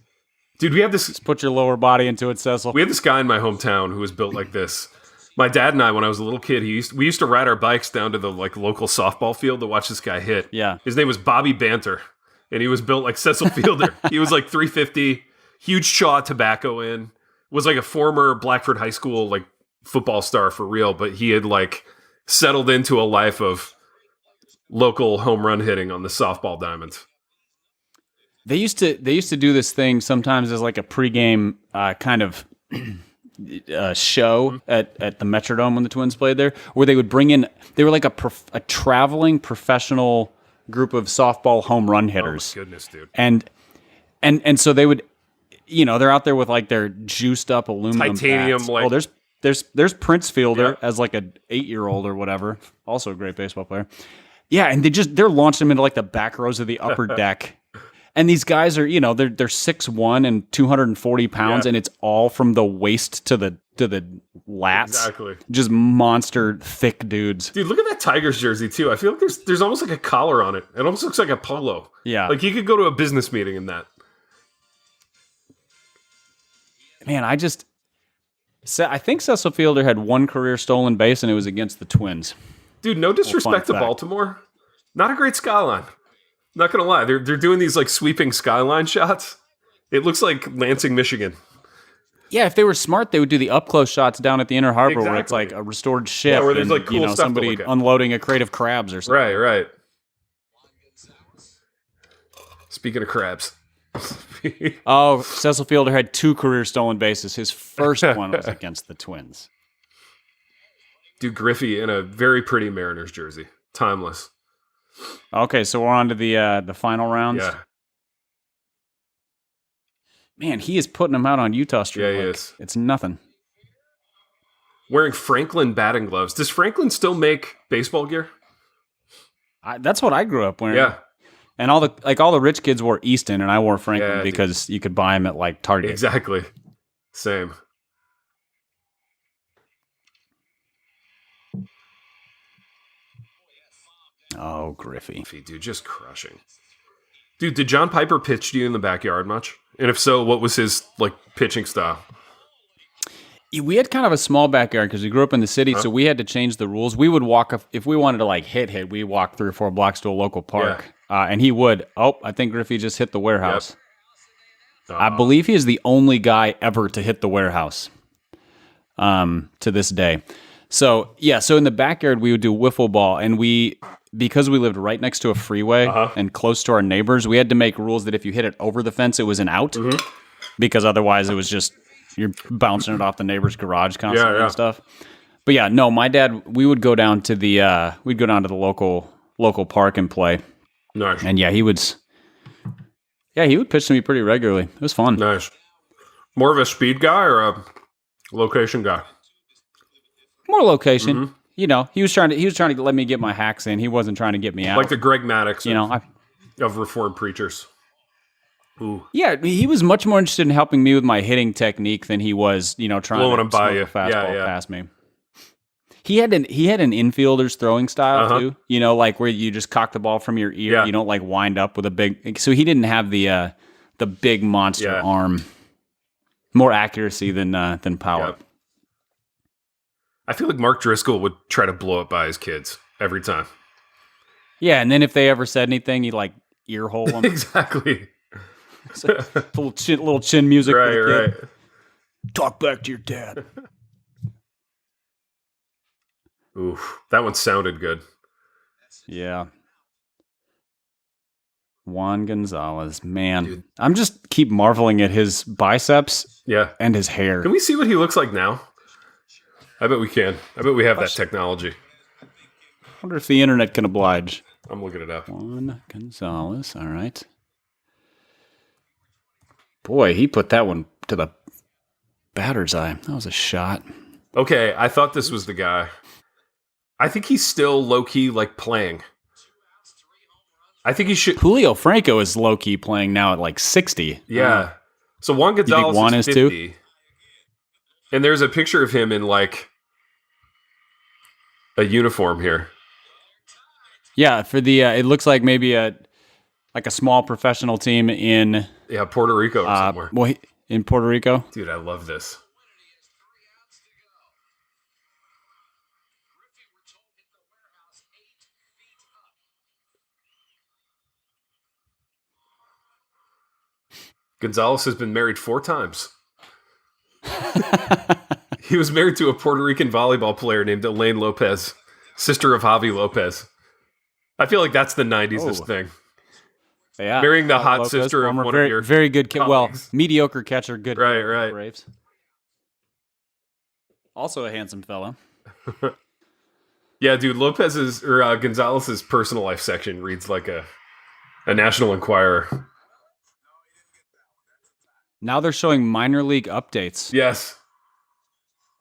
[SPEAKER 2] Dude, we have this...
[SPEAKER 3] Just put your lower body into it, Cecil.
[SPEAKER 2] We had this guy in my hometown who was built like this. My dad and I, when I was a little kid, we used to ride our bikes down to the local softball field to watch this guy hit.
[SPEAKER 3] Yeah.
[SPEAKER 2] His name was Bobby Banter, and he was built like Cecil Fielder. He was like 350, huge chaw tobacco in, was like a former Blackford High School football star for real, but he had settled into a life of local home run hitting on the softball diamonds.
[SPEAKER 3] They used to do this thing sometimes as like a pregame kind of show at the Metrodome when the Twins played there, where they would bring in, they were like a traveling professional group of softball home run hitters.
[SPEAKER 2] Oh my goodness, dude.
[SPEAKER 3] And so they would, they're out there with their juiced up aluminum
[SPEAKER 2] titanium
[SPEAKER 3] bats. There's Prince Fielder as like an 8-year-old or whatever, also a great baseball player. Yeah, and they're launching them into the back rows of the upper deck. And these guys are, they're 6'1" and 240 pounds, and it's all from the waist to the lats.
[SPEAKER 2] Exactly.
[SPEAKER 3] Just monster thick dudes.
[SPEAKER 2] Dude, look at that Tigers jersey too. I feel like there's almost like a collar on it. It almost looks like a polo.
[SPEAKER 3] Yeah.
[SPEAKER 2] Like you could go to a business meeting in that.
[SPEAKER 3] Man, I think Cecil Fielder had one career stolen base, and it was against the Twins.
[SPEAKER 2] Dude, no disrespect to Baltimore. Not a great skyline. Not gonna lie, they're doing these sweeping skyline shots. It looks like Lansing, Michigan.
[SPEAKER 3] Yeah, if they were smart, they would do the up close shots down at the Inner Harbor where it's like a restored ship.
[SPEAKER 2] Yeah, where there's cool stuff
[SPEAKER 3] somebody unloading a crate of crabs or something.
[SPEAKER 2] Right. Speaking of crabs.
[SPEAKER 3] Cecil Fielder had 2 career stolen bases. His first one was against the Twins.
[SPEAKER 2] Dude, Griffey in a very pretty Mariners jersey. Timeless.
[SPEAKER 3] Okay, so we're on to the final rounds.
[SPEAKER 2] Yeah.
[SPEAKER 3] Man, he is putting them out on Utah Street.
[SPEAKER 2] Yeah, he is.
[SPEAKER 3] It's nothing.
[SPEAKER 2] Wearing Franklin batting gloves. Does Franklin still make baseball gear?
[SPEAKER 3] That's what I grew up wearing.
[SPEAKER 2] Yeah.
[SPEAKER 3] And all the rich kids wore Easton, and I wore Franklin because you could buy them at Target.
[SPEAKER 2] Exactly. Same.
[SPEAKER 3] Oh, Griffey.
[SPEAKER 2] Dude, just crushing. Dude, did John Piper pitch to you in the backyard much? And if so, what was his pitching style?
[SPEAKER 3] We had kind of a small backyard because we grew up in the city, so we had to change the rules. We would walk up if we wanted to hit. We walk 3 or 4 blocks to a local park, and he would. Oh, I think Griffey just hit the warehouse.
[SPEAKER 2] Yep.
[SPEAKER 3] I believe he is the only guy ever to hit the warehouse. To this day, so in the backyard we would do wiffle ball, and because we lived right next to a freeway and close to our neighbors, we had to make rules that if you hit it over the fence, it was an out, because otherwise it was just. You're bouncing it off the neighbor's garage constantly and stuff. But no, my dad, we would go down to the local park and play.
[SPEAKER 2] Nice.
[SPEAKER 3] And he would pitch to me pretty regularly. It was fun.
[SPEAKER 2] Nice. More of a speed guy or a location guy?
[SPEAKER 3] More location. He was trying to let me get my hacks in. He wasn't trying to get me out.
[SPEAKER 2] Like the Greg Maddux of Reformed preachers. Ooh.
[SPEAKER 3] Yeah, he was much more interested in helping me with my hitting technique than he was, trying
[SPEAKER 2] blowing
[SPEAKER 3] to
[SPEAKER 2] him by
[SPEAKER 3] smoke
[SPEAKER 2] you.
[SPEAKER 3] a fastball past me. He had an infielder's throwing style too, where you just cock the ball from your ear.
[SPEAKER 2] Yeah.
[SPEAKER 3] You don't wind up with a big. So he didn't have the big monster arm. More accuracy than power.
[SPEAKER 2] Yep. I feel like Mark Driscoll would try to blow it by his kids every time.
[SPEAKER 3] Yeah, and then if they ever said anything, he'd ear hole them.
[SPEAKER 2] Exactly.
[SPEAKER 3] Little chin music.
[SPEAKER 2] Right.
[SPEAKER 3] Talk back to your dad.
[SPEAKER 2] Oof, that one sounded good.
[SPEAKER 3] Yeah. Juan Gonzalez, man. Dude. I'm just keep marveling at his biceps and his hair.
[SPEAKER 2] Can we see what he looks like now? I bet we can. I bet we have that technology.
[SPEAKER 3] I wonder if the internet can oblige.
[SPEAKER 2] I'm looking it up.
[SPEAKER 3] Juan Gonzalez, all right. Boy, he put that one to the batter's eye. That was a shot.
[SPEAKER 2] Okay, I thought this was the guy. I think he's still low-key, playing. I think he should...
[SPEAKER 3] Julio Franco is low-key playing now at 60.
[SPEAKER 2] Yeah. So Juan Gonzalez
[SPEAKER 3] Juan
[SPEAKER 2] is 50. Too? And there's a picture of him in, a uniform here.
[SPEAKER 3] Yeah, for the... it looks like maybe a small professional team in...
[SPEAKER 2] Yeah, Puerto Rico or somewhere.
[SPEAKER 3] Well, in Puerto Rico?
[SPEAKER 2] Dude, I love this. Gonzalez has been married 4 times. He was married to a Puerto Rican volleyball player named Elaine Lopez, sister of Javi Lopez. I feel like that's the 90s thing.
[SPEAKER 3] Yeah,
[SPEAKER 2] marrying the hot sister of one of your
[SPEAKER 3] very good mediocre catcher, good
[SPEAKER 2] right.
[SPEAKER 3] Braves. Also a handsome fella.
[SPEAKER 2] Yeah, dude, Gonzalez's personal life section reads like a National Enquirer.
[SPEAKER 3] Now they're showing minor league updates.
[SPEAKER 2] Yes,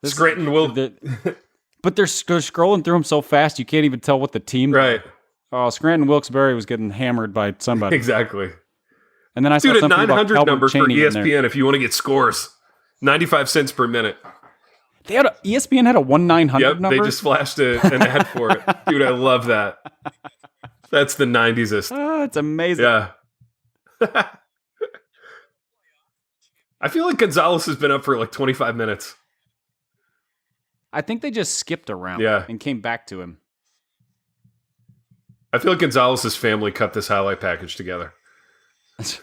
[SPEAKER 2] Scranton will,
[SPEAKER 3] but they're scrolling through them so fast you can't even tell what the team.
[SPEAKER 2] Right.
[SPEAKER 3] Oh, Scranton Wilkes-Barre was getting hammered by somebody.
[SPEAKER 2] Exactly.
[SPEAKER 3] And then I saw
[SPEAKER 2] a
[SPEAKER 3] something
[SPEAKER 2] 900
[SPEAKER 3] about
[SPEAKER 2] number for
[SPEAKER 3] Cheney
[SPEAKER 2] ESPN if you want to get scores. 95 cents per minute.
[SPEAKER 3] ESPN had a 1-900 number?
[SPEAKER 2] They just flashed an ad for it. Dude, I love that. That's the 90s-est.
[SPEAKER 3] Oh, it's amazing.
[SPEAKER 2] Yeah. I feel like Gonzalez has been up for 25 minutes.
[SPEAKER 3] I think they just skipped around and came back to him.
[SPEAKER 2] I feel like Gonzalez's family cut this highlight package together.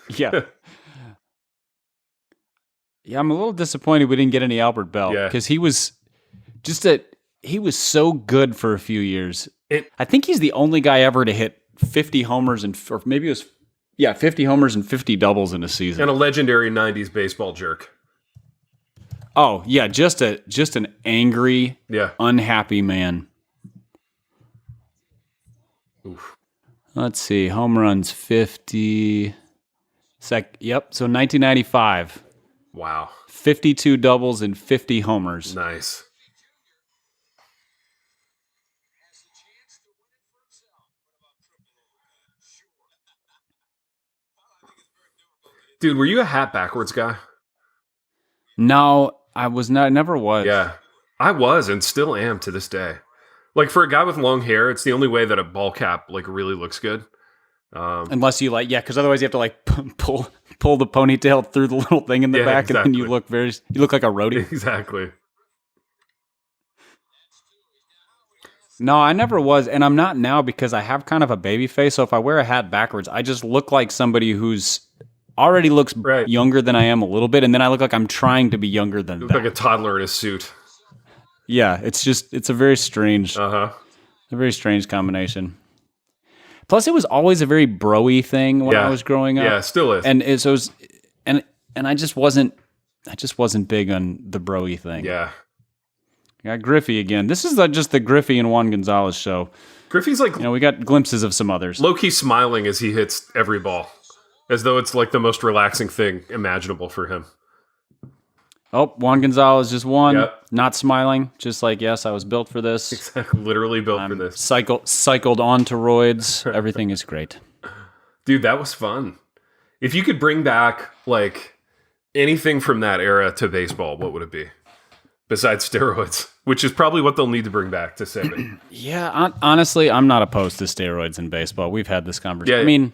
[SPEAKER 3] Yeah. Yeah, I'm a little disappointed we didn't get any Albert Bell because he was he was so good for a few years. I think he's the only guy ever to hit 50 homers or maybe it was 50 homers and 50 doubles in a season.
[SPEAKER 2] And a legendary 90s baseball jerk.
[SPEAKER 3] Oh, yeah, just an angry, unhappy man.
[SPEAKER 2] Oof.
[SPEAKER 3] Let's see, home runs 50. So 1995.
[SPEAKER 2] Wow.
[SPEAKER 3] 52 doubles and 50 homers.
[SPEAKER 2] Nice. Dude, were you a hat backwards guy?
[SPEAKER 3] No, I was not. I never was.
[SPEAKER 2] Yeah, I was and still am to this day. Like for a guy with long hair, it's the only way that a ball cap like really looks good.
[SPEAKER 3] Unless you because otherwise you have to like pull the ponytail through the little thing in the back,
[SPEAKER 2] exactly.
[SPEAKER 3] and then you look like a roadie.
[SPEAKER 2] Exactly.
[SPEAKER 3] No, I never was, and I'm not now because I have kind of a baby face. So if I wear a hat backwards, I just look like somebody who's already looks younger than I am a little bit, and then I look like I'm trying to be younger than
[SPEAKER 2] You
[SPEAKER 3] that.
[SPEAKER 2] look like a toddler in a suit.
[SPEAKER 3] Yeah, it's a very strange, a very strange combination. Plus, it was always a very bro-y thing when I was growing up.
[SPEAKER 2] Yeah, still is.
[SPEAKER 3] And it was, and I just wasn't big on the bro-y thing.
[SPEAKER 2] Yeah.
[SPEAKER 3] Got Griffey again. This is just the Griffey and Juan Gonzalez show.
[SPEAKER 2] Griffey's like,
[SPEAKER 3] we got glimpses of some others.
[SPEAKER 2] Low-key smiling as he hits every ball, as though it's like the most relaxing thing imaginable for him.
[SPEAKER 3] Oh, Juan Gonzalez just won.
[SPEAKER 2] Yep.
[SPEAKER 3] Not smiling, just like, yes, I was built for this.
[SPEAKER 2] Exactly, literally built for this.
[SPEAKER 3] Cycled on to roids. Everything is great.
[SPEAKER 2] Dude, that was fun. If you could bring back like anything from that era to baseball, what would it be? Besides steroids, which is probably what they'll need to bring back to save it.
[SPEAKER 3] Yeah, honestly, I'm not opposed to steroids in baseball. We've had this conversation.
[SPEAKER 2] Yeah.
[SPEAKER 3] I mean,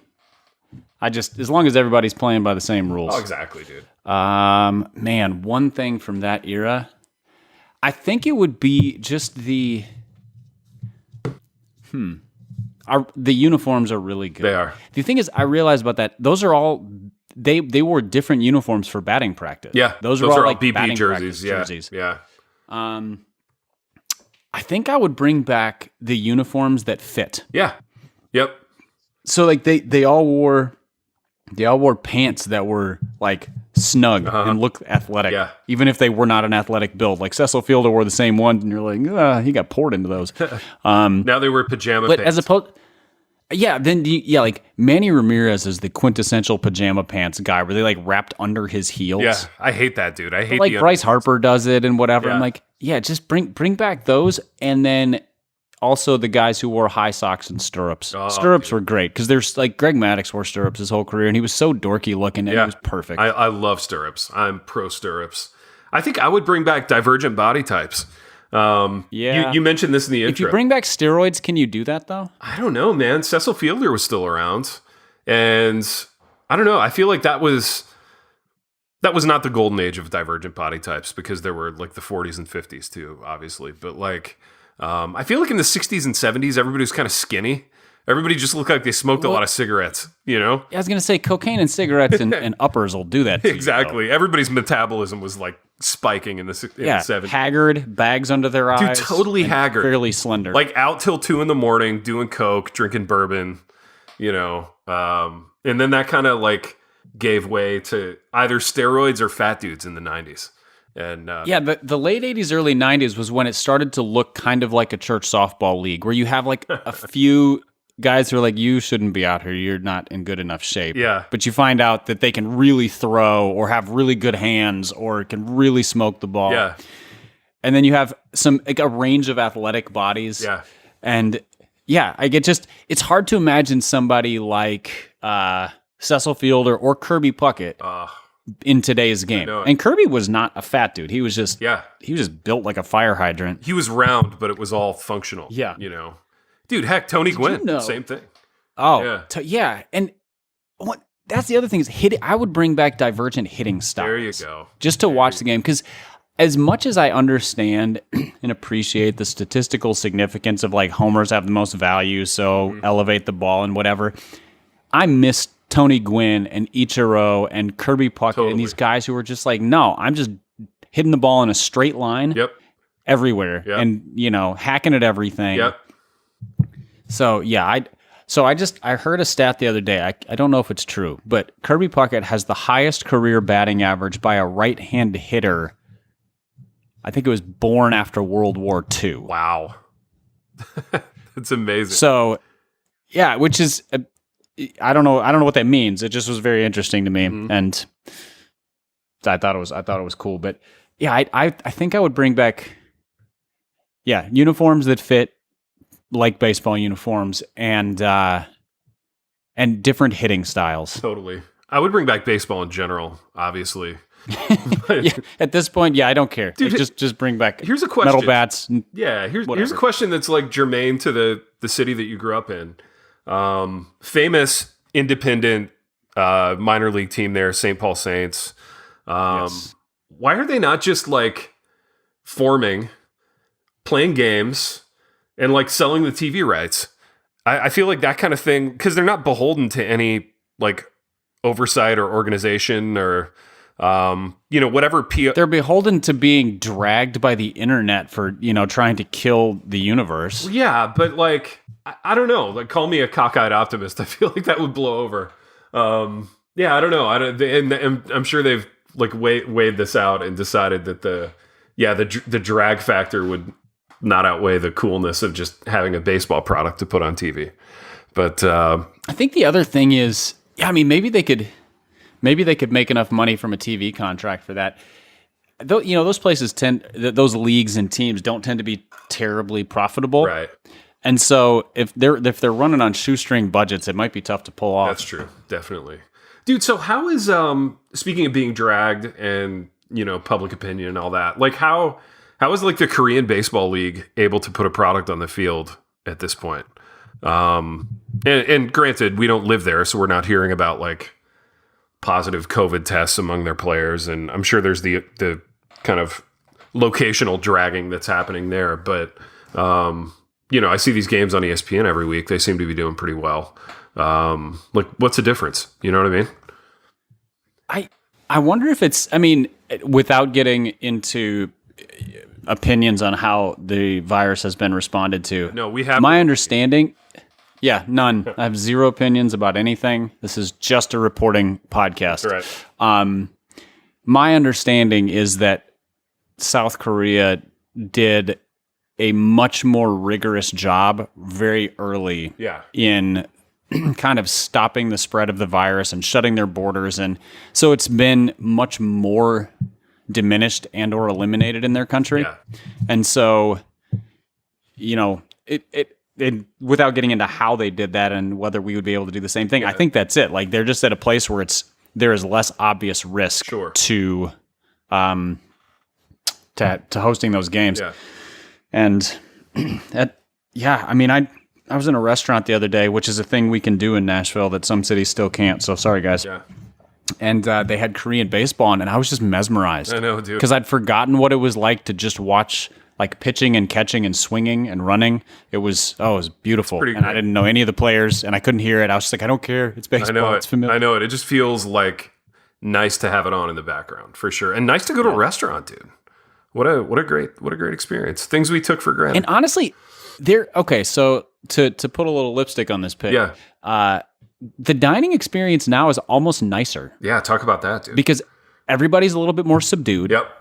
[SPEAKER 3] as long as everybody's playing by the same rules.
[SPEAKER 2] Oh, exactly, dude.
[SPEAKER 3] Man, one thing from that era, I think it would be just the uniforms are really good.
[SPEAKER 2] They are.
[SPEAKER 3] The thing is, I realized about that, those are all, they wore different uniforms for batting practice.
[SPEAKER 2] Yeah,
[SPEAKER 3] Those are all like
[SPEAKER 2] BP
[SPEAKER 3] batting
[SPEAKER 2] jerseys.
[SPEAKER 3] jerseys.
[SPEAKER 2] Yeah.
[SPEAKER 3] I think I would bring back the uniforms that fit.
[SPEAKER 2] Yeah. Yep.
[SPEAKER 3] So like they all wore pants that were like snug and looked athletic.
[SPEAKER 2] Yeah.
[SPEAKER 3] Even if they were not an athletic build. Like Cecil Fielder wore the same ones and you're like, he got poured into those.
[SPEAKER 2] Now they wear pajama
[SPEAKER 3] But
[SPEAKER 2] pants.
[SPEAKER 3] as opposed like Manny Ramirez is the quintessential pajama pants guy where they like wrapped under his heels.
[SPEAKER 2] Yeah, I hate that, dude. I hate
[SPEAKER 3] Like Bryce Harper does it and whatever.
[SPEAKER 2] Yeah.
[SPEAKER 3] I'm like, yeah, just bring back those, and then also the guys who wore high socks and stirrups. Stirrups were great because there's like Greg Maddux wore stirrups his whole career, and he was so dorky looking, and it was perfect.
[SPEAKER 2] I love stirrups. I'm pro stirrups. I think I would bring back divergent body types. You mentioned this in the intro.
[SPEAKER 3] If you bring back steroids, can you do that though?
[SPEAKER 2] I don't know, man. Cecil Fielder was still around, and I don't know. I feel like that was not the golden age of divergent body types because there were like the 40s and 50s too, obviously. But like, I feel like in the 60s and 70s, everybody was kind of skinny. Everybody just looked like they smoked a lot of cigarettes, you know?
[SPEAKER 3] I was going to say cocaine and cigarettes and uppers will do that to
[SPEAKER 2] Exactly.
[SPEAKER 3] you,
[SPEAKER 2] Everybody's metabolism was like spiking in the 70s.
[SPEAKER 3] Haggard, bags under their eyes.
[SPEAKER 2] Dude, totally haggard.
[SPEAKER 3] Fairly slender.
[SPEAKER 2] Like out till 2 a.m, doing coke, drinking bourbon, you know? And then that kind of like gave way to either steroids or fat dudes in the 90s. And
[SPEAKER 3] the late 80s, early 90s was when it started to look kind of like a church softball league where you have like a few guys who are like, you shouldn't be out here. You're not in good enough shape.
[SPEAKER 2] Yeah.
[SPEAKER 3] But you find out that they can really throw or have really good hands or can really smoke the ball.
[SPEAKER 2] Yeah.
[SPEAKER 3] And then you have a range of athletic bodies.
[SPEAKER 2] Yeah.
[SPEAKER 3] And it's hard to imagine somebody like Cecil Fielder or Kirby Puckett in today's game. And Kirby was not a fat dude. He was just built like a fire hydrant.
[SPEAKER 2] He was round, but it was all functional.
[SPEAKER 3] Yeah.
[SPEAKER 2] You know. Dude, heck, Tony Gwynn, same thing.
[SPEAKER 3] Oh, yeah. And that's the other thing is I would bring back divergent hitting styles.
[SPEAKER 2] There you go.
[SPEAKER 3] Just to watch the game. Because as much as I understand and appreciate the statistical significance of like homers have the most value, so elevate the ball and whatever, I miss Tony Gwynn and Ichiro and Kirby Puckett and these guys who were just like, no, I'm just hitting the ball in a straight line everywhere and, hacking at everything.
[SPEAKER 2] Yep.
[SPEAKER 3] So, yeah, I heard a stat the other day. I don't know if it's true, but Kirby Puckett has the highest career batting average by a right-hand hitter. I think it was born after World War II.
[SPEAKER 2] Wow. That's amazing.
[SPEAKER 3] So, yeah, which is I don't know what that means. It just was very interesting to me, and I thought it was cool. But yeah, I think I would bring back uniforms that fit like baseball uniforms and different hitting styles.
[SPEAKER 2] Totally. I would bring back baseball in general, obviously.
[SPEAKER 3] Yeah, at this point, yeah, I don't care.
[SPEAKER 2] Dude,
[SPEAKER 3] Like, just bring back
[SPEAKER 2] here's a question.
[SPEAKER 3] metal bats.
[SPEAKER 2] Yeah, here's a question that's like germane to the city that you grew up in. Famous independent minor league team there, St. Paul Saints.
[SPEAKER 3] Yes.
[SPEAKER 2] Why are they not just like forming, playing games, and like selling the TV rights? I feel like that kind of thing, because they're not beholden to any like oversight or organization or whatever.
[SPEAKER 3] They're beholden to being dragged by the internet for trying to kill the universe.
[SPEAKER 2] Yeah, but like I don't know. Like, call me a cockeyed optimist. I feel like that would blow over. Yeah, I don't know. And I'm sure they've like weighed this out and decided that the drag factor would not outweigh the coolness of just having a baseball product to put on TV. But
[SPEAKER 3] I think the other thing is, I mean, maybe they could make enough money from a TV contract for that. Though, those places those leagues and teams don't tend to be terribly profitable,
[SPEAKER 2] right?
[SPEAKER 3] And so if they're running on shoestring budgets, it might be tough to pull off.
[SPEAKER 2] That's true, definitely, dude. So how is speaking of being dragged and public opinion and all that, like how is like the Korean Baseball League able to put a product on the field at this point? And granted, we don't live there, so we're not hearing about like positive COVID tests among their players, and I'm sure there's the kind of locational dragging that's happening there. But I see these games on ESPN every week. They seem to be doing pretty well. Like, what's the difference? You know what I mean?
[SPEAKER 3] I wonder if it's. I mean, without getting into opinions on how the virus has been responded to.
[SPEAKER 2] No, we have
[SPEAKER 3] my understanding. Yeah, none. I have zero opinions about anything. This is just a reporting podcast.
[SPEAKER 2] Right.
[SPEAKER 3] My understanding is that South Korea did a much more rigorous job very early in kind of stopping the spread of the virus and shutting their borders. And so it's been much more diminished and or eliminated in their country.
[SPEAKER 2] Yeah.
[SPEAKER 3] And so, it without getting into how they did that and whether we would be able to do the same thing, I think that's it. Like, they're just at a place where there is less obvious risk to hosting those games.
[SPEAKER 2] Yeah.
[SPEAKER 3] And I mean, I was in a restaurant the other day, which is a thing we can do in Nashville that some cities still can't. So sorry, guys.
[SPEAKER 2] Yeah.
[SPEAKER 3] And they had Korean baseball on, and I was just mesmerized.
[SPEAKER 2] I know, dude.
[SPEAKER 3] Because I'd forgotten what it was like to just watch like pitching and catching and swinging and running. It was beautiful. And I didn't know any of the players, and I couldn't hear it. I was just like, I don't care. It's baseball.
[SPEAKER 2] I know
[SPEAKER 3] it's familiar.
[SPEAKER 2] I know it. It just feels like nice to have it on in the background, for sure. And nice to go to a restaurant, dude. What a great experience. Things we took for granted.
[SPEAKER 3] And honestly, so to put a little lipstick on this pig.
[SPEAKER 2] Yeah.
[SPEAKER 3] The dining experience now is almost nicer.
[SPEAKER 2] Yeah, talk about that, dude.
[SPEAKER 3] Because everybody's a little bit more subdued.
[SPEAKER 2] Yep.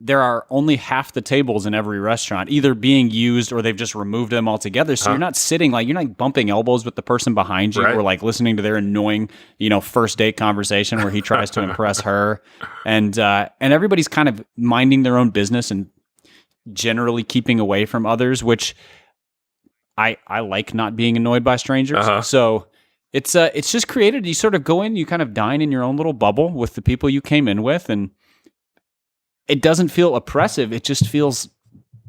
[SPEAKER 3] There are only half the tables in every restaurant either being used or they've just removed them altogether. So you're not sitting you're not bumping elbows with the person behind you or like listening to their annoying, first date conversation where he tries to impress her. And everybody's kind of minding their own business and generally keeping away from others, which I like not being annoyed by strangers. So it's just created, you sort of go in, you kind of dine in your own little bubble with the people you came in with, and it doesn't feel oppressive. It just feels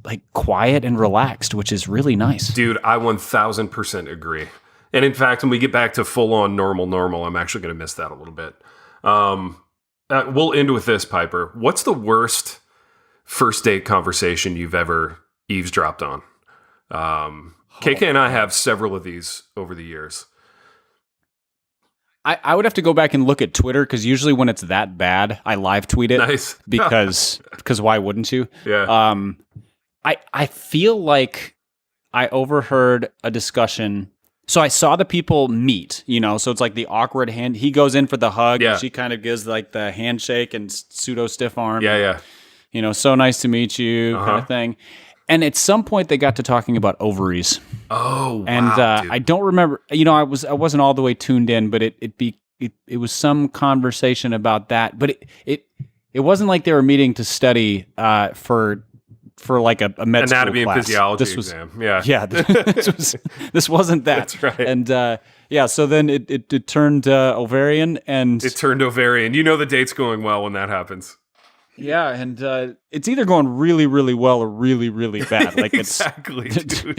[SPEAKER 3] like quiet and relaxed, which is really nice.
[SPEAKER 2] Dude, I 1000% agree. And in fact, when we get back to full on normal, I'm actually going to miss that a little bit. We'll end with this, Piper. What's the worst first date conversation you've ever eavesdropped on? KK and I have several of these over the years.
[SPEAKER 3] I would have to go back and look at Twitter, because usually when it's that bad, I live tweet it.
[SPEAKER 2] Nice.
[SPEAKER 3] because why wouldn't you?
[SPEAKER 2] Yeah.
[SPEAKER 3] I feel like I overheard a discussion. So I saw the people meet, so it's like the awkward hand. He goes in for the hug.
[SPEAKER 2] Yeah.
[SPEAKER 3] And she kind of gives like the handshake and pseudo stiff arm.
[SPEAKER 2] Yeah.
[SPEAKER 3] So nice to meet you kind of thing. And at some point they got to talking about ovaries.
[SPEAKER 2] Oh, wow,
[SPEAKER 3] and I don't remember. I wasn't all the way tuned in, but it was some conversation about that. But it wasn't like they were meeting to study for for like a med school
[SPEAKER 2] anatomy and
[SPEAKER 3] class.
[SPEAKER 2] physiology
[SPEAKER 3] This was,
[SPEAKER 2] exam. Yeah.
[SPEAKER 3] Yeah. This wasn't that.
[SPEAKER 2] That's right.
[SPEAKER 3] And so then it turned ovarian, and
[SPEAKER 2] It turned ovarian. You know the date's going well when that happens.
[SPEAKER 3] yeah, and it's either going really, really well or really, really bad. Like
[SPEAKER 2] exactly, dude.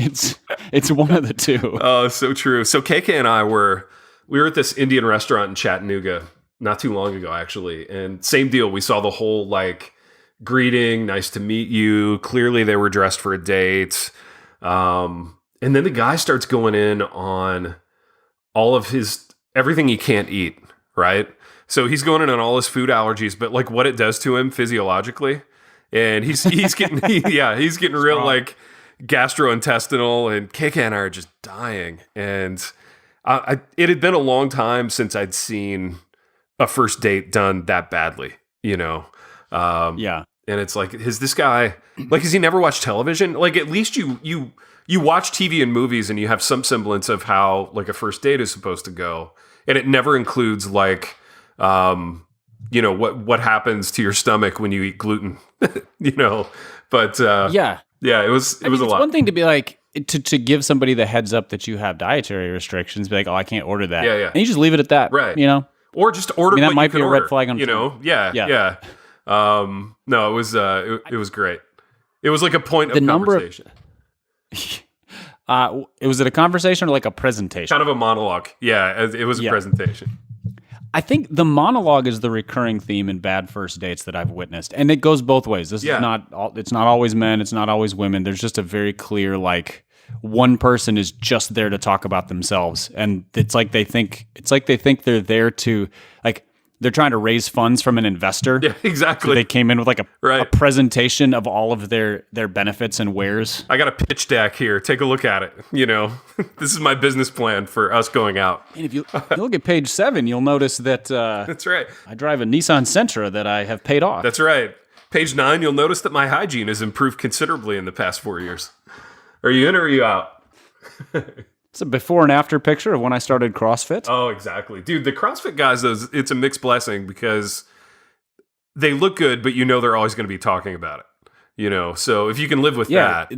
[SPEAKER 3] It's one of the two.
[SPEAKER 2] Oh, so true. So KK and I we were at this Indian restaurant in Chattanooga not too long ago, actually, and same deal. We saw the whole like greeting, nice to meet you. Clearly, they were dressed for a date, and then the guy starts going in on all of everything he can't eat, right? So he's going in on all his food allergies, but like what it does to him physiologically, and he's getting he's getting real like gastrointestinal, and KK and I are just dying. And it had been a long time since I'd seen a first date done that badly, you know.
[SPEAKER 3] Yeah,
[SPEAKER 2] and it's like, has this guy like has he never watched television? Like at least you watch TV and movies, and you have some semblance of how like a first date is supposed to go, and it never includes like. You know, what happens to your stomach when you eat gluten, you know, but, yeah, it was a lot.
[SPEAKER 3] It's one thing to be like, to give somebody the heads up that you have dietary restrictions, be like, oh, I can't order that.
[SPEAKER 2] Yeah.
[SPEAKER 3] And you just leave it at that.
[SPEAKER 2] Right.
[SPEAKER 3] You know,
[SPEAKER 2] or just order.
[SPEAKER 3] that
[SPEAKER 2] what
[SPEAKER 3] might
[SPEAKER 2] you
[SPEAKER 3] be a
[SPEAKER 2] order,
[SPEAKER 3] red flag on,
[SPEAKER 2] you know? Yeah. No, it was great. It was like a point of conversation.
[SPEAKER 3] Was it a conversation or like a presentation?
[SPEAKER 2] Kind of a monologue. Yeah. It was a presentation.
[SPEAKER 3] I think the monologue is the recurring theme in bad first dates that I've witnessed, and it goes both ways. It's not always men, it's not always women. There's just a very clear like one person is just there to talk about themselves, and it's like they think they're there to like they're trying to raise funds from an investor.
[SPEAKER 2] Yeah, exactly.
[SPEAKER 3] So they came in with like a presentation of all of their benefits and wares.
[SPEAKER 2] I got a pitch deck here. Take a look at it. You know, this is my business plan for us going out.
[SPEAKER 3] And if you look at page 7, you'll notice that
[SPEAKER 2] that's right.
[SPEAKER 3] I drive a Nissan Sentra that I have paid off.
[SPEAKER 2] That's right. Page 9, you'll notice that my hygiene has improved considerably in the past 4 years. Are you in or are you out?
[SPEAKER 3] It's a before and after picture of when I started CrossFit.
[SPEAKER 2] Oh, exactly. Dude, the CrossFit guys, it's a mixed blessing because they look good, but you know they're always going to be talking about it. You know, so if you can live with that,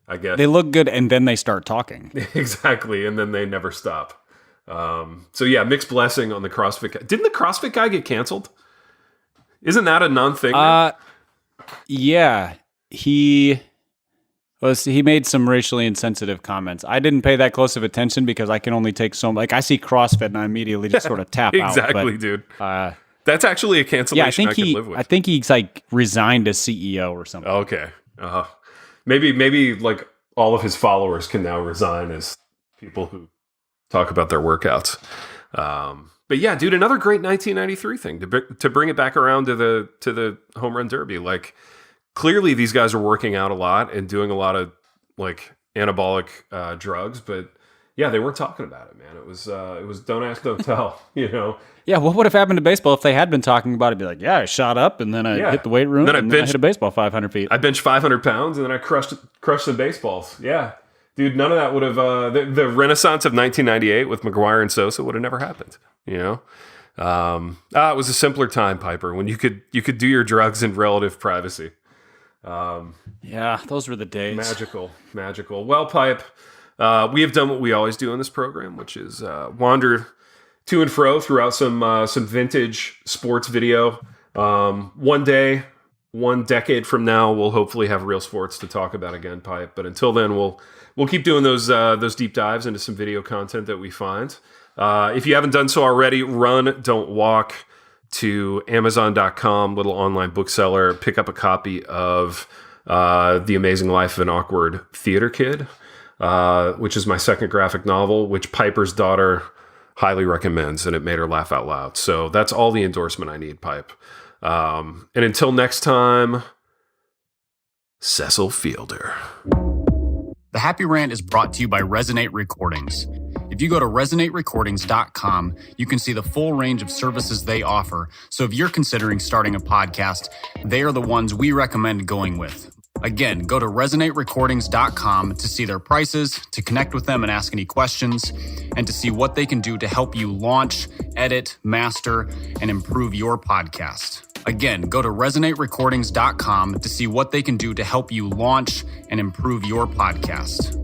[SPEAKER 2] I guess.
[SPEAKER 3] They look good and then they start talking.
[SPEAKER 2] Exactly, and then they never stop. So yeah, mixed blessing on the CrossFit guy. Didn't the CrossFit guy get canceled? Isn't that a non-thing?
[SPEAKER 3] Yeah. He made some racially insensitive comments. I didn't pay that close of attention because I can only take so much. Like I see CrossFit and I immediately just sort of tap out.
[SPEAKER 2] Exactly, dude. That's actually a cancellation I can live with.
[SPEAKER 3] I think he's like resigned as CEO or something.
[SPEAKER 2] Okay. Maybe like all of his followers can now resign as people who talk about their workouts. But yeah, dude, another great 1993 thing to bring it back around to the home run derby. Like, clearly, these guys are working out a lot and doing a lot of like anabolic drugs, but yeah, they weren't talking about it, man. It was don't ask, don't tell, you know.
[SPEAKER 3] Yeah, what would have happened to baseball if they had been talking about it? Be like, yeah, I shot up and then I hit the weight room and then I hit a baseball 500 feet.
[SPEAKER 2] I benched 500 pounds and then I crushed some baseballs. Yeah, dude, none of that would have the renaissance of 1998 with McGwire and Sosa would have never happened. You know, it was a simpler time, Piper, when you could do your drugs in relative privacy.
[SPEAKER 3] Yeah, those were the days.
[SPEAKER 2] Magical. Well, Pipe, we have done what we always do on this program, which is wander to and fro throughout some vintage sports video. One day, one decade from now, we'll hopefully have real sports to talk about again, Pipe. But until then, we'll keep doing those deep dives into some video content that we find. If you haven't done so already, run, don't walk to Amazon.com, little online bookseller. Pick up a copy of The Amazing Life of an Awkward Theater Kid, which is my second graphic novel, which Piper's daughter highly recommends, and it made her laugh out loud. So that's all the endorsement I need, Pipe. And until next time, Cecil Fielder.
[SPEAKER 4] The Happy Rant is brought to you by Resonate Recordings. If you go to resonaterecordings.com, you can see the full range of services they offer. So if you're considering starting a podcast, they are the ones we recommend going with. Again, go to resonaterecordings.com to see their prices, to connect with them and ask any questions, and to see what they can do to help you launch, edit, master, and improve your podcast. Again, go to resonaterecordings.com to see what they can do to help you launch and improve your podcast.